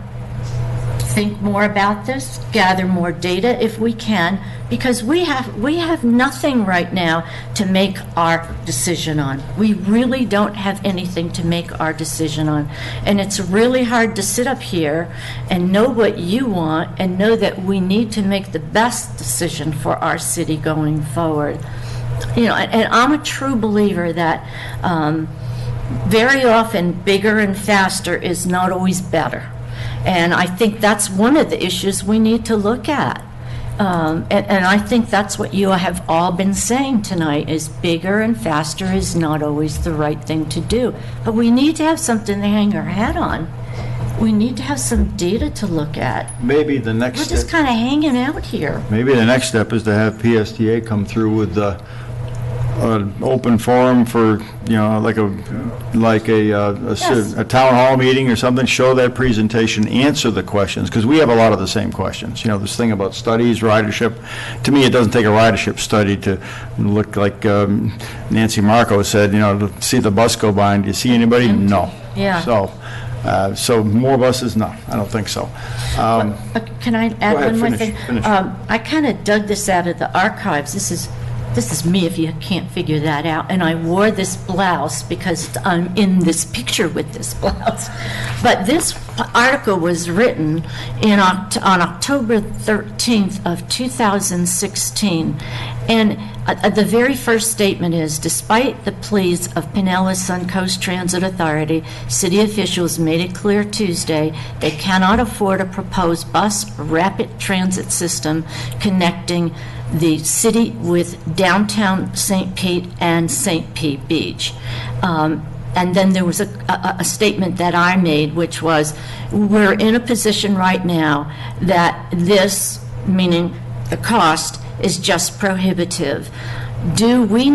think more about this, gather more data if we can, because we have nothing right now to make our decision on. We really don't have anything to make our decision on. And it's really hard to sit up here and know what you want and know that we need to make the best decision for our city going forward. And I'm a true believer that very often bigger and faster is not always better. And I think that's one of the issues we need to look at. And I think that's what you have all been saying tonight, is bigger and faster is not always the right thing to do. But we need to have something to hang our hat on. We need to have some data to look at. Maybe the next We're just kind of hanging out here. Maybe the next step is to have PSTA come through with an open forum for, like a town hall meeting or something, show that presentation, answer the questions, because we have a lot of the same questions. This thing about studies, ridership. To me, it doesn't take a ridership study to look like Nancy Marco said, to see the bus go by, and do you see anybody? No. Yeah. So more buses? No, I don't think so. But can I add one more thing? Finish. I kind of dug this out of the archives. This is me, if you can't figure that out. And I wore this blouse because I'm in this picture with this blouse. But this article was written on October 13th of 2016. And the very first statement is, despite the pleas of Pinellas Suncoast Transit Authority, city officials made it clear Tuesday they cannot afford a proposed bus rapid transit system connecting the city with downtown St. Pete and St. Pete Beach. And then there was a statement that I made, which was, we're in a position right now that this, meaning the cost, is just prohibitive. Do we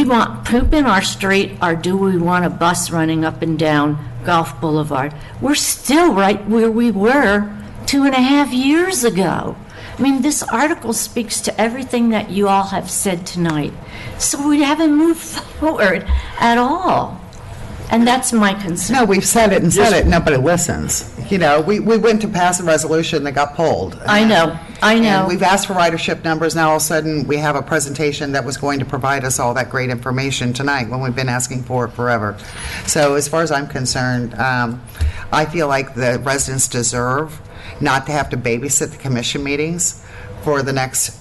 want poop in our street, or do we want a bus running up and down Gulf Boulevard? We're still right where we were 2.5 years ago. I mean, this article speaks to everything that you all have said tonight. So we haven't moved forward at all. And that's my concern. No, we've said it and said it, nobody listens. We went to pass a resolution that got pulled. I know. And we've asked for ridership numbers. Now all of a sudden we have a presentation that was going to provide us all that great information tonight when we've been asking for it forever. So as far as I'm concerned, I feel like the residents deserve not to have to babysit the commission meetings for the next,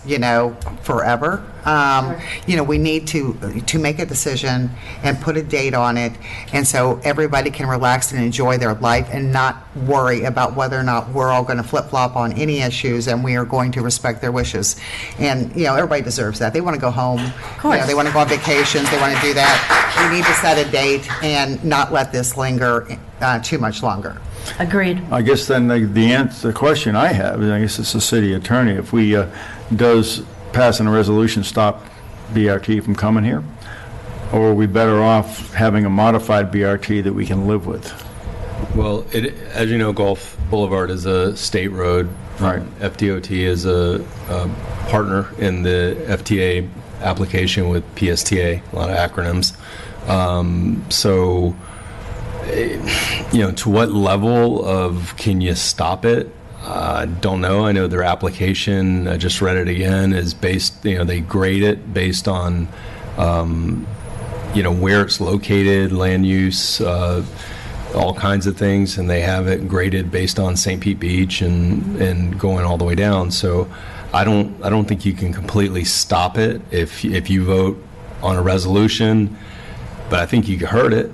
forever. We need to make a decision and put a date on it, and so everybody can relax and enjoy their life and not worry about whether or not we're all going to flip-flop on any issues, and we are going to respect their wishes. And, everybody deserves that. They want to go home. Of course. They want to go on vacations. They want to do that. We need to set a date and not let this linger too much longer. Agreed. I guess then the question I have is, I guess it's the city attorney, if we does passing a resolution stop BRT from coming here, or are we better off having a modified BRT that we can live with? Well, as you know, Gulf Boulevard is a state road. Right. FDOT is a partner in the FTA application with PSTA, a lot of acronyms. So To what level of can you stop it? Don't know. I know their application, I just read it again, is based, they grade it based on, where it's located, land use, all kinds of things, and they have it graded based on St. Pete Beach and going all the way down. So I don't think you can completely stop it if you vote on a resolution, but I think you heard it.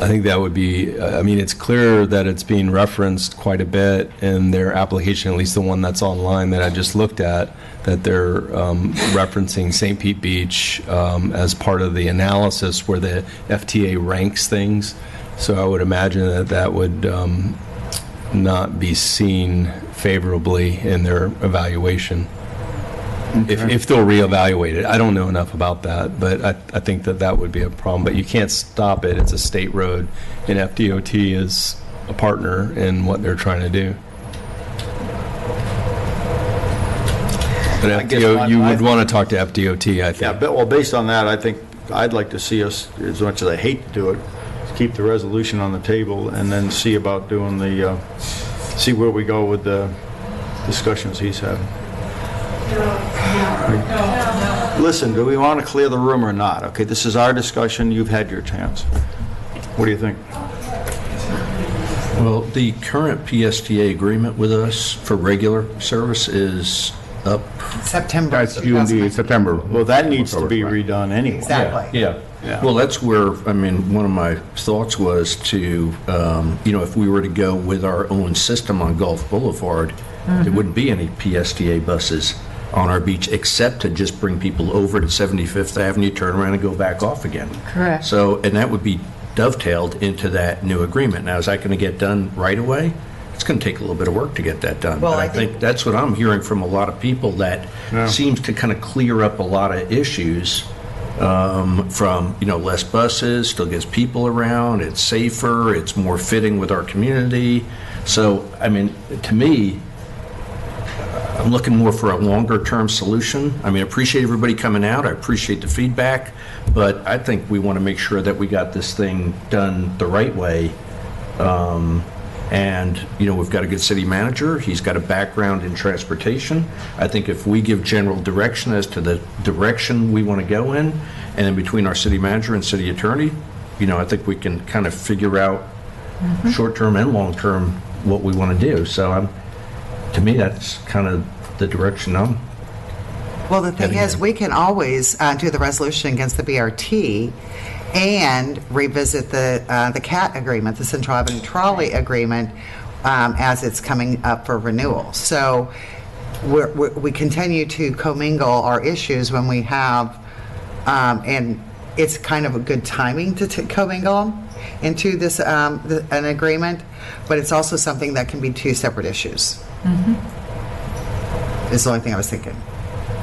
I think that would be, it's clear that it's being referenced quite a bit in their application, at least the one that's online that I just looked at, that they're referencing St. Pete Beach as part of the analysis where the FTA ranks things. So I would imagine that would not be seen favorably in their evaluation. If they'll reevaluate it. I don't know enough about that, but I think that would be a problem. But you can't stop it. It's a state road, and FDOT is a partner in what they're trying to do. But you would want to talk to FDOT, I think. Yeah, but, well, based on that, I think I'd like to see us, as much as I hate to do it, keep the resolution on the table and then see about doing see where we go with the discussions he's having. Listen, do we want to clear the room or not? Okay, this is our discussion. You've had your chance. What do you think? Well, the current PSTA agreement with us for regular service is up. September. That's due in September. Well, that needs to be redone anyway. Exactly. Yeah. Well, that's where, one of my thoughts was to, if we were to go with our own system on Gulf Boulevard, there wouldn't be any PSTA buses on our beach except to just bring people over to 75th Avenue, turn around and go back off again. Correct. So, and that would be dovetailed into that new agreement. Now, is that going to get done right away? It's going to take a little bit of work to get that done. Well, but I think that's what I'm hearing from a lot of people, that seems to kind of clear up a lot of issues from, less buses, still gets people around, it's safer, it's more fitting with our community. So, to me, I'm looking more for a longer-term solution. I appreciate everybody coming out. I appreciate the feedback, but I think we want to make sure that we got this thing done the right way. And, we've got a good city manager. He's got a background in transportation. I think if we give general direction as to the direction we want to go in, and then between our city manager and city attorney, I think we can kind of figure out short-term and long-term what we want to do. So to me, that's kind of the direction I'm. Well, the thing is, we can always do the resolution against the BRT and revisit the CAT agreement, the Central Avenue Trolley agreement, as it's coming up for renewal. So we continue to commingle our issues when we have, and it's kind of a good timing to commingle them into this an agreement, but it's also something that can be two separate issues. Is the only thing I was thinking.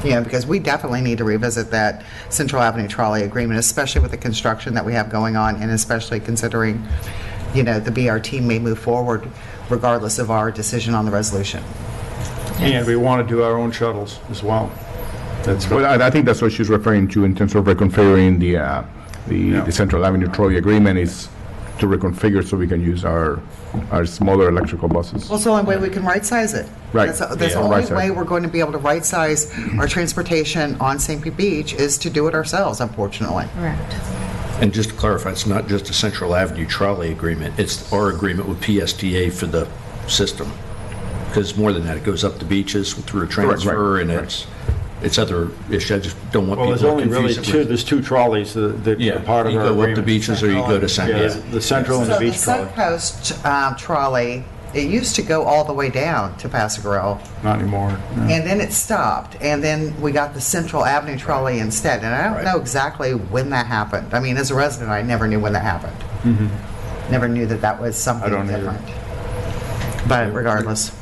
Because we definitely need to revisit that Central Avenue Trolley agreement, especially with the construction that we have going on, and especially considering, the BRT may move forward regardless of our decision on the resolution. And we want to do our own shuttles as well. Well, I think that's what she's referring to in terms of reconfiguring the Central Avenue Trolley agreement, is to reconfigure so we can use our smaller electrical buses. Well, it's the only way we can right-size it. Right. That's the only way we're going to be able to right-size our transportation on St. Pete Beach, is to do it ourselves, unfortunately. Correct. And just to clarify, it's not just a Central Avenue Trolley agreement, it's our agreement with PSTA for the system. Because more than that, it goes up the beaches through a transfer, and it's other issues. I just don't want people to confuse it with. There's two trolleys that are part of you our go agreement. up the beaches or you go to Central. The Central and the Beach trolley. So the Suncoast trolley, it used to go all the way down to Paso Grosso. Not anymore. No. And then it stopped, and then we got the Central Avenue trolley instead. And I don't know exactly when that happened. As a resident, I never knew when that happened. Never knew that was something different. But regardless.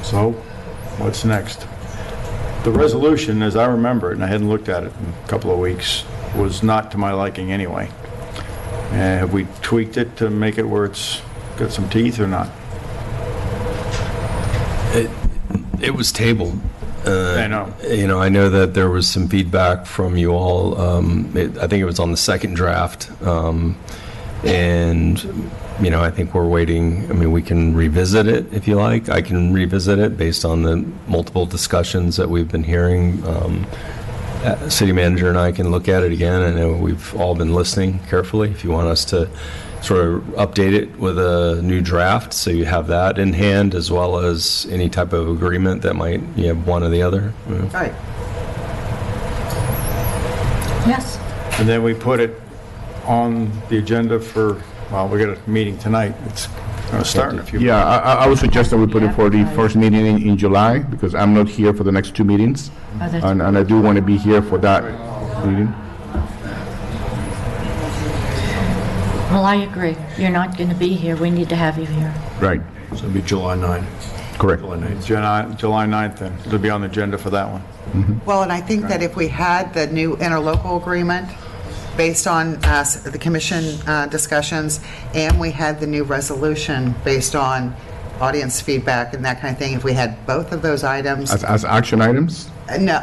So, what's next? The resolution, as I remember it, and I hadn't looked at it in a couple of weeks, was not to my liking anyway. Have we tweaked it to make it where it's got some teeth or not? It was tabled I know. I know that there was some feedback from you all. I think it was on the second draft. And, I think we're waiting. I mean, we can revisit it if you like. I can revisit it based on the multiple discussions that we've been hearing. City manager and I can look at it again. I know we've all been listening carefully. If you want us to sort of update it with a new draft, so you have that in hand, as well as any type of agreement that might have one or the other. Right. Yes. And then we put it on the agenda for, we got a meeting tonight. It's going to start in a few minutes. Yeah, I would suggest that we put it for the first meeting in July, because I'm not here for the next 2 meetings. And I do want to be here for that meeting. Well, I agree. You're not going to be here. We need to have you here. Right. So it'll be July 9. Correct. July 9th, then. It'll be on the agenda for that one. Well, and I think that if we had the new interlocal agreement based on the commission discussions, and we had the new resolution based on audience feedback and that kind of thing, if we had both of those items. As action items? No,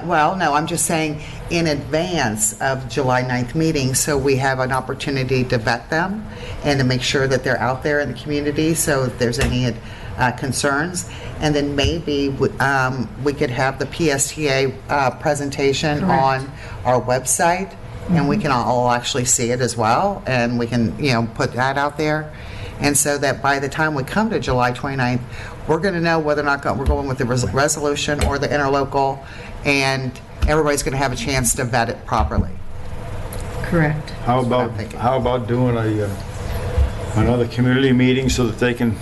I'm just saying in advance of July 9th meeting, so we have an opportunity to vet them and to make sure that they're out there in the community, so if there's any concerns. And then maybe we could have the PSTA presentation on our website, and we can all actually see it as well, and we can, put that out there. And so that by the time we come to July 29th, we're going to know whether or not we're going with the resolution or the interlocal, and everybody's going to have a chance to vet it properly. Correct. How about doing another community meeting so that they can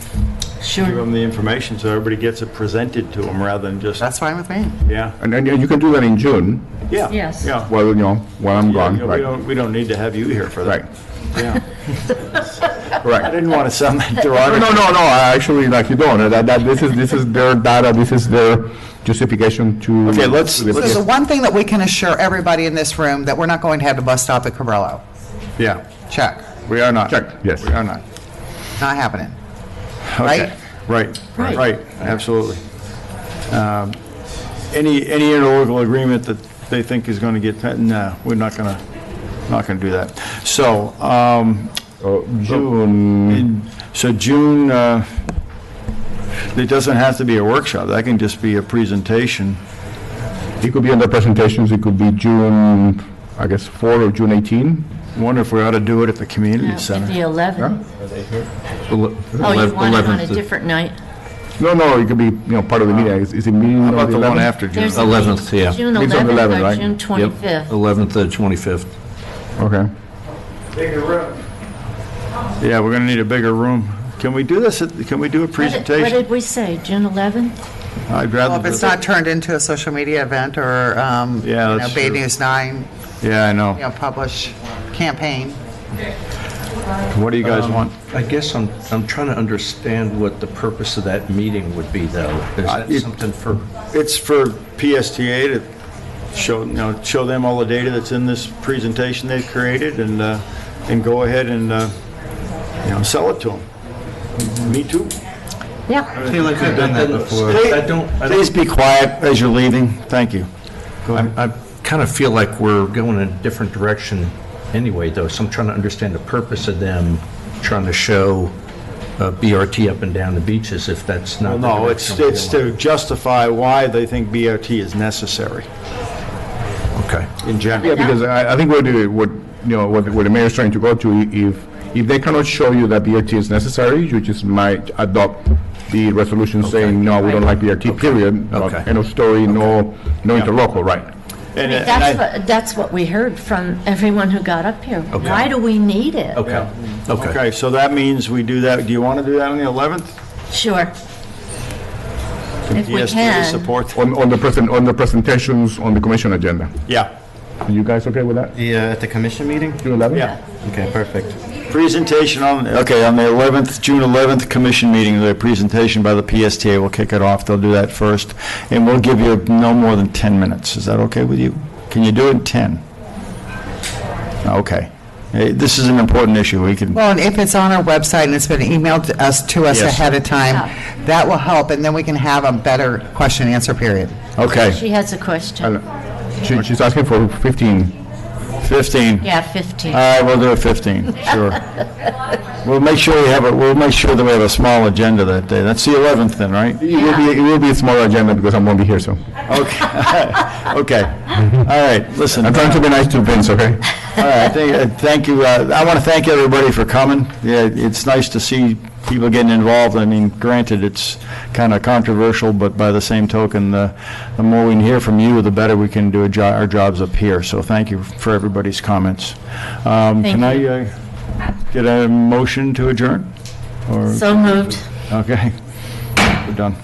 give them the information, so everybody gets it presented to them rather than just... That's fine with me. Yeah. And you can do that in June. Yeah. Yes. Yeah. Well, while I'm gone. Right. We don't need to have you here for that. Right. Yeah. Right. I didn't want to sound like derogatory. No. I actually, you don't. This is their data. This is their justification to. Okay, So the one thing that we can assure everybody in this room, that we're not going to have the bus stop at Cabrillo. Yeah. Check. We are not. Check. Yes. We are not. Not happening. Okay. Right. Absolutely. Any interlocal agreement that they think is going to get, no, we're not going to do that. So, June. June, it doesn't have to be a workshop. That can just be a presentation. It could be under presentations. It could be June, I guess, 4 or June 18. I wonder if we ought to do it at the community center. The 11th. Oh, you want it on a different night? No, it could be, part of the meeting. Is it meeting? How about the one after June? There's 11th, yeah. June It's on the 11th 11th, or right? June 25th? 11th to 25th. Okay. Bigger room. Yeah, we're going to need a bigger room. Can we do this? Can we do a presentation? What did we say, June 11th? I'd rather. Well, if it's not turned into a social media event or, that's Bay true. News 9, Yeah, I know. publish campaign. What do you guys want? I guess I'm trying to understand what the purpose of that meeting would be, though. Is that something for? It's for PSTA to show them all the data that's in this presentation they've created, and go ahead and sell it to them. Me too. Yeah. I feel like I've done that before. Please be quiet as you're leaving. Thank you. Go ahead. I kind of feel like we're going in a different direction anyway, though, so I'm trying to understand the purpose of them trying to show BRT up and down the beaches, if that's not... Well, no, it's to justify why they think BRT is necessary. Okay. In general. Yeah, because I think what the mayor is trying to go to, if they cannot show you that BRT is necessary, you just might adopt the resolution saying, no, we don't like BRT, period. Okay. End of story, no interlocal, right. I mean, that's what we heard from everyone who got up here. Okay. Why do we need it? Okay. Okay, so that means we do that. Do you want to do that on the 11th? Sure. If we PSTA can. support? On the presentations on the commission agenda. Yeah. Are you guys okay with that? At the commission meeting? June 11th? Yeah. Okay, perfect. Presentation on the 11th, June 11th, commission meeting, the presentation by the PSTA, we'll kick it off. They'll do that first, and we'll give you no more than 10 minutes. Is that okay with you? Can you do it in 10? Okay. This is an important issue. We can. Well, and if it's on our website and it's been emailed to us Yes. ahead of time, that will help, and then we can have a better question and answer period. Okay. She has a question. She's asking for 15. 15. Yeah, 15. All right, we'll do a 15, sure. We'll make sure we'll make sure that we have a small agenda that day. That's the 11th then, right? It will be a smaller agenda because I won't be here, so. Okay. Okay. All right, listen. I'm trying to be nice to Vince, okay? All right, thank you. I want to thank everybody for coming. Yeah, it's nice to see people getting involved. I mean, granted, it's kind of controversial, but by the same token, the more we can hear from you, the better we can do our jobs up here. So thank you for everybody's comments. Can I get a motion to adjourn? Or So moved. Okay, we're done.